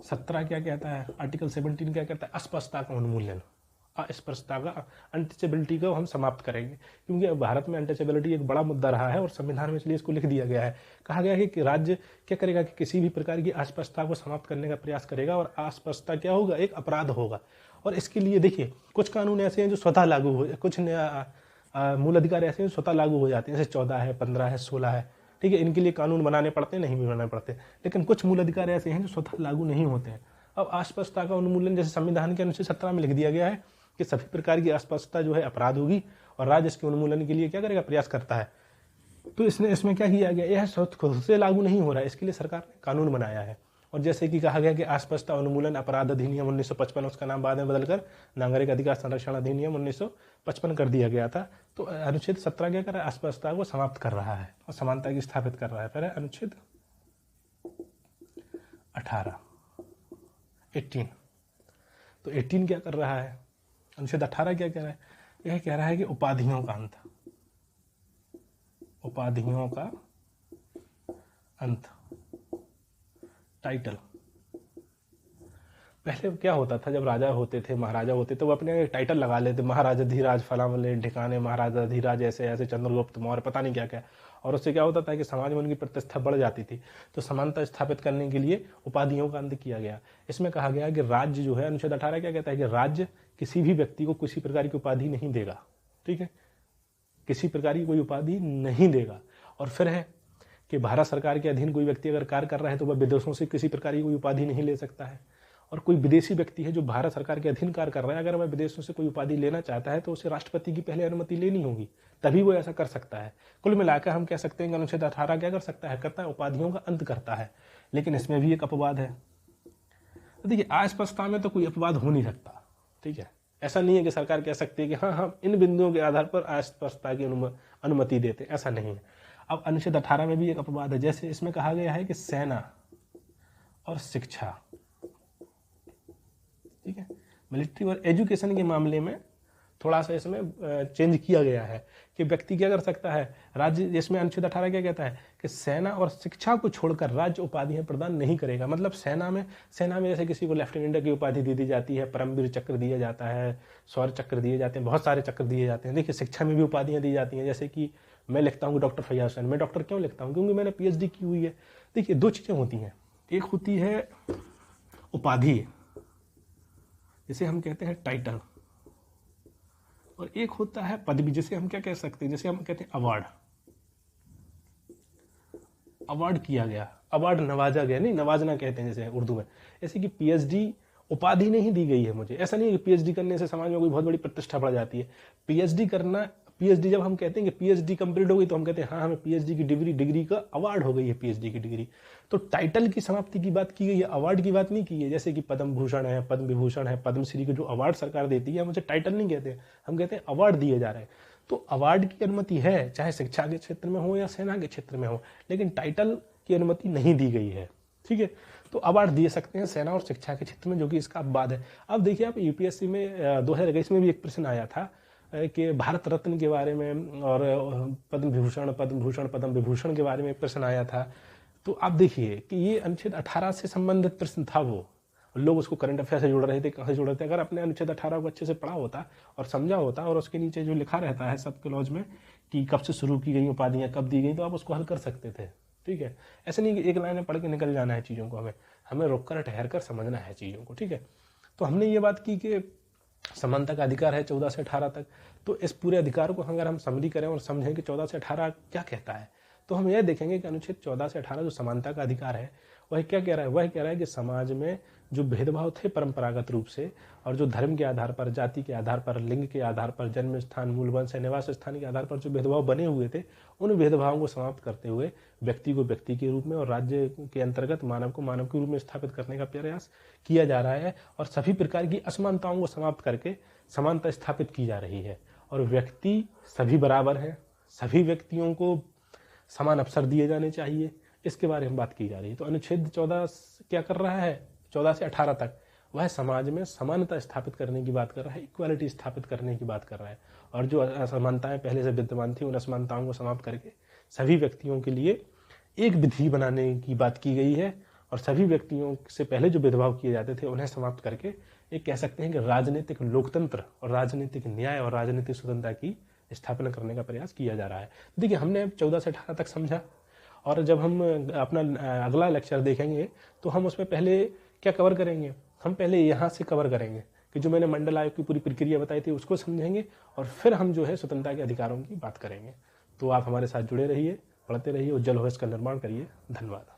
17 क्या कहता है, आर्टिकल 17 क्या कहता है, अस्पष्टता का उन्मूलन, अस्पष्टता का अनटचेबिलिटी को हम समाप्त करेंगे, क्योंकि भारत में अनटचेबिलिटी एक बड़ा मुद्दा रहा है और संविधान में इसलिए इसको लिख दिया गया है। कहा गया है कि राज्य क्या करेगा कि किसी भी प्रकार की अस्पष्टता को समाप्त करने का प्रयास करेगा, और अस्पष्टता क्या होगा, एक अपराध होगा। और इसके लिए देखिए कुछ कानून ऐसे हैं जो स्वतः लागू हो, कुछ मूल अधिकार ऐसे हैं जो स्वतः लागू हो जाते हैं, जैसे 14 है, 15 है, 16 है, ठीक है। इनके लिए कानून बनाने पड़ते हैं, नहीं भी बनाने पड़ते, लेकिन कुछ मूल अधिकार ऐसे हैं जो स्वतः लागू नहीं होते हैं। अब अस्पष्टता का उन्मूलन जैसे संविधान के अनुच्छेद 17 में लिख दिया गया है कि सभी प्रकार की अस्पष्टता जो है अपराध होगी और राज्य इसके उन्मूलन के लिए क्या करेगा, प्रयास करता है। तो इसमें क्या किया गया, यह खुद से लागू नहीं हो रहा है, इसके लिए सरकार ने कानून बनाया है। और जैसे कि कहा गया कि अस्पष्टता उन्मूलन अपराध अधिनियम 1955, उसका नाम बाद में बदलकर नागरिक अधिकार संरक्षण अधिनियम 1955 कर दिया गया था। तो अनुच्छेद 17 क्या कर रहा है, अस्पष्टता को समाप्त कर रहा है और समानता की स्थापित कर रहा है। फिर अनुच्छेद 18 तो 18 क्या कर रहा है, अनुच्छेद 18 क्या कह रहा है, यह कह रहा है कि उपाधियों का अंत, उपाधियों का अंत, टाइटल। पहले क्या होता था, जब राजा होते थे, महाराजा होते थे, वो अपने टाइटल लगा लेते, महाराजा धीराज फलावले ढिकाने, महाराजा धीराज ऐसे ऐसे, चंद्रगुप्त मौर्य, पता नहीं क्या क्या। और उससे क्या होता था कि समाज में उनकी प्रतिष्ठा बढ़ जाती थी। तो समानता स्थापित करने के लिए उपाधियों का अंत किया गया। इसमें कहा गया कि राज्य जो है, अनुच्छेद 18 क्या कहता है कि राज्य किसी भी व्यक्ति को किसी प्रकार की उपाधि नहीं देगा, ठीक है, किसी प्रकार की कोई उपाधि नहीं देगा। और फिर है कि भारत सरकार के अधीन कोई व्यक्ति अगर कार्य कर रहा है तो वह विदेशों से किसी प्रकार की कोई उपाधि नहीं ले सकता है। और कोई विदेशी व्यक्ति है जो भारत सरकार के अधीन कार्य कर रहा है, अगर वह विदेशों से कोई उपाधि लेना चाहता है तो उसे राष्ट्रपति की पहले अनुमति लेनी होगी, तभी वो ऐसा कर सकता है। कुल मिलाकर हम कह सकते हैं कि अनुच्छेद 18 क्या कर सकता है, करता है, उपाधियों का अंत करता है। लेकिन इसमें भी एक अपवाद है। देखिए अस्पष्टता में तो कोई अपवाद हो नहीं सकता, ठीक है। ऐसा नहीं है कि सरकार कह सकती है कि हाँ हम इन बिंदुओं के आधार पर अस्पष्टता की अनुमति देते, ऐसा नहीं है। अब अनुच्छेद 18 में भी एक अपवाद है। जैसे इसमें कहा गया है कि सेना और शिक्षा, ठीक है, मिलिट्री और एजुकेशन के मामले में थोड़ा सा इसमें चेंज किया गया है कि व्यक्ति क्या कर सकता है, राज्य, इसमें अनुच्छेद 18 क्या कहता है कि सेना और शिक्षा को छोड़कर राज्य उपाधियां प्रदान नहीं करेगा। मतलब सेना में जैसे किसी को लेफ्टिनेंट की उपाधि दी जाती है, परमवीर चक्र दिया जाता है, शौर्य चक्र दिए जाते हैं, बहुत सारे चक्र दिए जाते हैं। देखिए शिक्षा में भी उपाधियां दी जाती हैं। जैसे कि मैं लिखता हूँ डॉक्टर फैयाज हुसैन, मैं डॉक्टर क्यों लिखता हूँ, क्योंकि मैंने PhD की हुई है। देखिए दो चीज़ें होती हैं, एक होती है उपाधि, जिसे हम कहते हैं टाइटल, और एक होता है पदवी, जिसे हम क्या कह सकते हैं, जिसे हम कहते हैं अवार्ड। अवार्ड किया गया, अवार्ड नवाजा गया, नहीं नवाजना कहते हैं जैसे उर्दू में। जैसे कि PhD उपाधि नहीं दी गई है मुझे, ऐसा नहीं है कि PhD करने से समाज में कोई बहुत बड़ी प्रतिष्ठा बढ़ जाती है। PhD जब हम कहते हैं कि PhD कंप्लीट हो गई तो हम कहते हैं हाँ हमें PhD की डिग्री का अवार्ड हो गई है, PhD की डिग्री। तो टाइटल की समाप्ति की बात की गई है, अवार्ड की बात नहीं की है। जैसे कि पद्म भूषण है, पद्म विभूषण है, पद्मश्री के जो अवार्ड सरकार देती है, हम उसे टाइटल नहीं कहते, हम कहते हैं अवार्ड दिए जा रहे हैं। तो अवार्ड की अनुमति है, चाहे शिक्षा के क्षेत्र में हो या सेना के क्षेत्र में हो, लेकिन टाइटल की अनुमति नहीं दी गई है, ठीक है। तो अवार्ड दिए सकते हैं सेना और शिक्षा के क्षेत्र में, जो कि इसका अपवाद है। अब देखिए आप UPSC में 2021 में भी एक प्रश्न आया था कि भारत रत्न के बारे में और पद्म विभूषण के बारे में एक प्रश्न आया था। तो आप देखिए कि ये अनुच्छेद 18 से संबंधित प्रश्न था। वो लोग उसको करंट अफेयर से जोड़ रहे थे, कहाँ से जोड़ रहे थे। अगर आपने अनुच्छेद 18 को अच्छे से पढ़ा होता और समझा होता और उसके नीचे जो लिखा रहता है सब क्लॉज में कि कब से शुरू की गई उपाधियाँ, कब दी गई, तो आप उसको हल कर सकते थे, ठीक है। ऐसे नहीं कि एक लाइन में पढ़ के निकल जाना है चीज़ों को, हमें रुक कर ठहर कर समझना है चीज़ों को, ठीक है। तो हमने ये बात की कि समानता का अधिकार है 14 से 18 तक। तो इस पूरे अधिकार को अगर हम समरी करें और समझें कि 14 से 18 क्या कहता है, तो हम यह देखेंगे कि अनुच्छेद 14 से 18 जो समानता का अधिकार है वह क्या कह रहा है, वह कह रहा है कि समाज में जो भेदभाव थे परंपरागत रूप से, और जो धर्म के आधार पर, जाति के आधार पर, लिंग के आधार पर, जन्म स्थान, मूल वंश या निवास स्थान के आधार पर जो भेदभाव बने हुए थे, उन भेदभावों को समाप्त करते हुए व्यक्ति को व्यक्ति के रूप में और राज्य के अंतर्गत मानव को मानव के रूप में स्थापित करने का प्रयास किया जा रहा है। और सभी प्रकार की असमानताओं को समाप्त करके समानता स्थापित की जा रही है। और व्यक्ति सभी बराबर हैं, सभी व्यक्तियों को समान अवसर दिए जाने चाहिए, इसके बारे में बात की जा रही है। तो अनुच्छेद 14 क्या कर रहा है, 14 से 18 तक वह समाज में समानता स्थापित करने की बात कर रहा है, इक्वालिटी स्थापित करने की बात कर रहा है। और जो असमानताएं पहले से विद्यमान थी, उन असमानताओं को समाप्त करके सभी व्यक्तियों के लिए एक विधि बनाने की बात की गई है। और सभी व्यक्तियों से पहले जो भेदभाव किए जाते थे उन्हें समाप्त करके एक कह सकते हैं कि राजनीतिक लोकतंत्र और राजनीतिक न्याय और राजनीतिक स्वतंत्रता की स्थापना करने का प्रयास किया जा रहा है। देखिए, हमने अब 14 से 18 तक समझा, और जब हम अपना अगला लेक्चर देखेंगे तो हम उसमें पहले क्या कवर करेंगे, हम पहले यहाँ से कवर करेंगे कि जो मैंने मंडल आयोग की पूरी प्रक्रिया बताई थी उसको समझेंगे, और फिर हम जो है स्वतंत्रता के अधिकारों की बात करेंगे। तो आप हमारे साथ जुड़े रहिए, पढ़ते रहिए, उज्जवल भविष्य का निर्माण करिए। धन्यवाद।